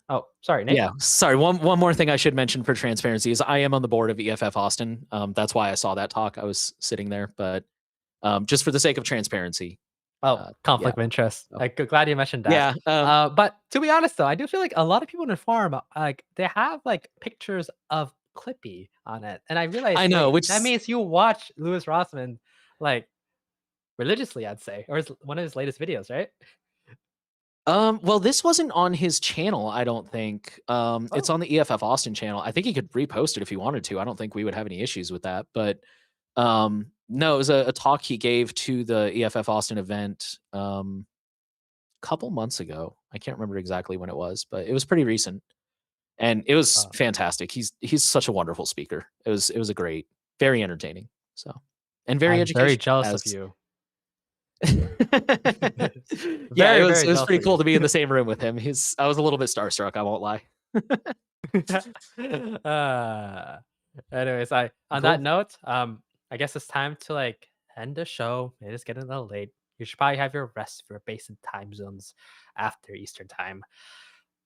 Oh, sorry, Nate. Yeah, sorry. One more thing I should mention for transparency is I am on the board of EFF Austin. That's why I saw that talk. I was sitting there, but just for the sake of transparency, Oh, yeah. conflict of interest. So, Like, glad you mentioned that. yeah, But to be honest, though, I do feel like a lot of people in the forum, like, they have like pictures of Clippy on it, and I I realized, know. wait, Which that means you watch Louis Rossman like religiously, I'd say, or his, one of his latest videos, right? well, this wasn't on his channel. I don't think. It's Oh, on the EFF Austin channel. I think he could repost it if he wanted to. I don't think we would have any issues with that. But no, it was a talk he gave to the EFF Austin event a couple months ago. I can't remember exactly when it was, but it was pretty recent. And it was uh, fantastic. He's such a wonderful speaker. It was a great, very entertaining, so and very I'm very educational jealous of as you. yeah, it Very, was very it was jealous pretty of cool you. to be in the same room with him. He's I was a little bit starstruck, I won't lie. uh, anyways, I on that Cool. note, I guess it's time to like end the show. It is getting a little late. You should probably have your rest for based in time zones after Eastern time.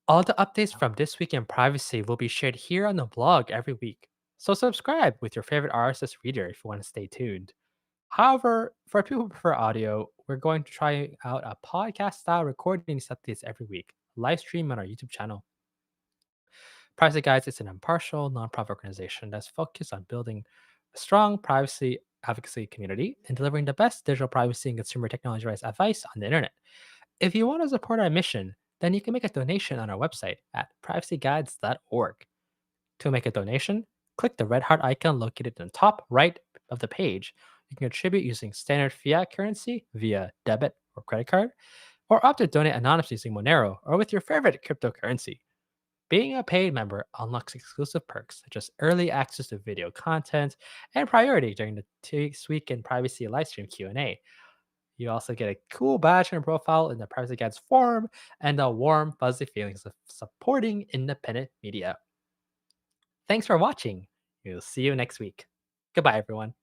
All the updates from this week in privacy will be shared here on the blog every week. So subscribe with your favorite RSS reader if you want to stay tuned. However, for people who prefer audio, we're going to try out a podcast style recording these updates every week, live stream on our YouTube channel. Privacy Guides is an impartial, nonprofit organization that's focused on building a strong privacy advocacy community and delivering the best digital privacy and consumer technology rights advice on the internet. If you want to support our mission, then you can make a donation on our website at privacyguides.org. To make a donation, click the red heart icon located in the top right of the page. You can contribute using standard fiat currency via debit or credit card, or opt to donate anonymously using Monero or with your favorite cryptocurrency. Being a paid member unlocks exclusive perks such as early access to video content and priority during the this week in privacy livestream Q&A. You also get a cool badge on your profile in the Privacy Guides forum and the warm, fuzzy feelings of supporting independent media. Thanks for watching. We'll see you next week. Goodbye, everyone.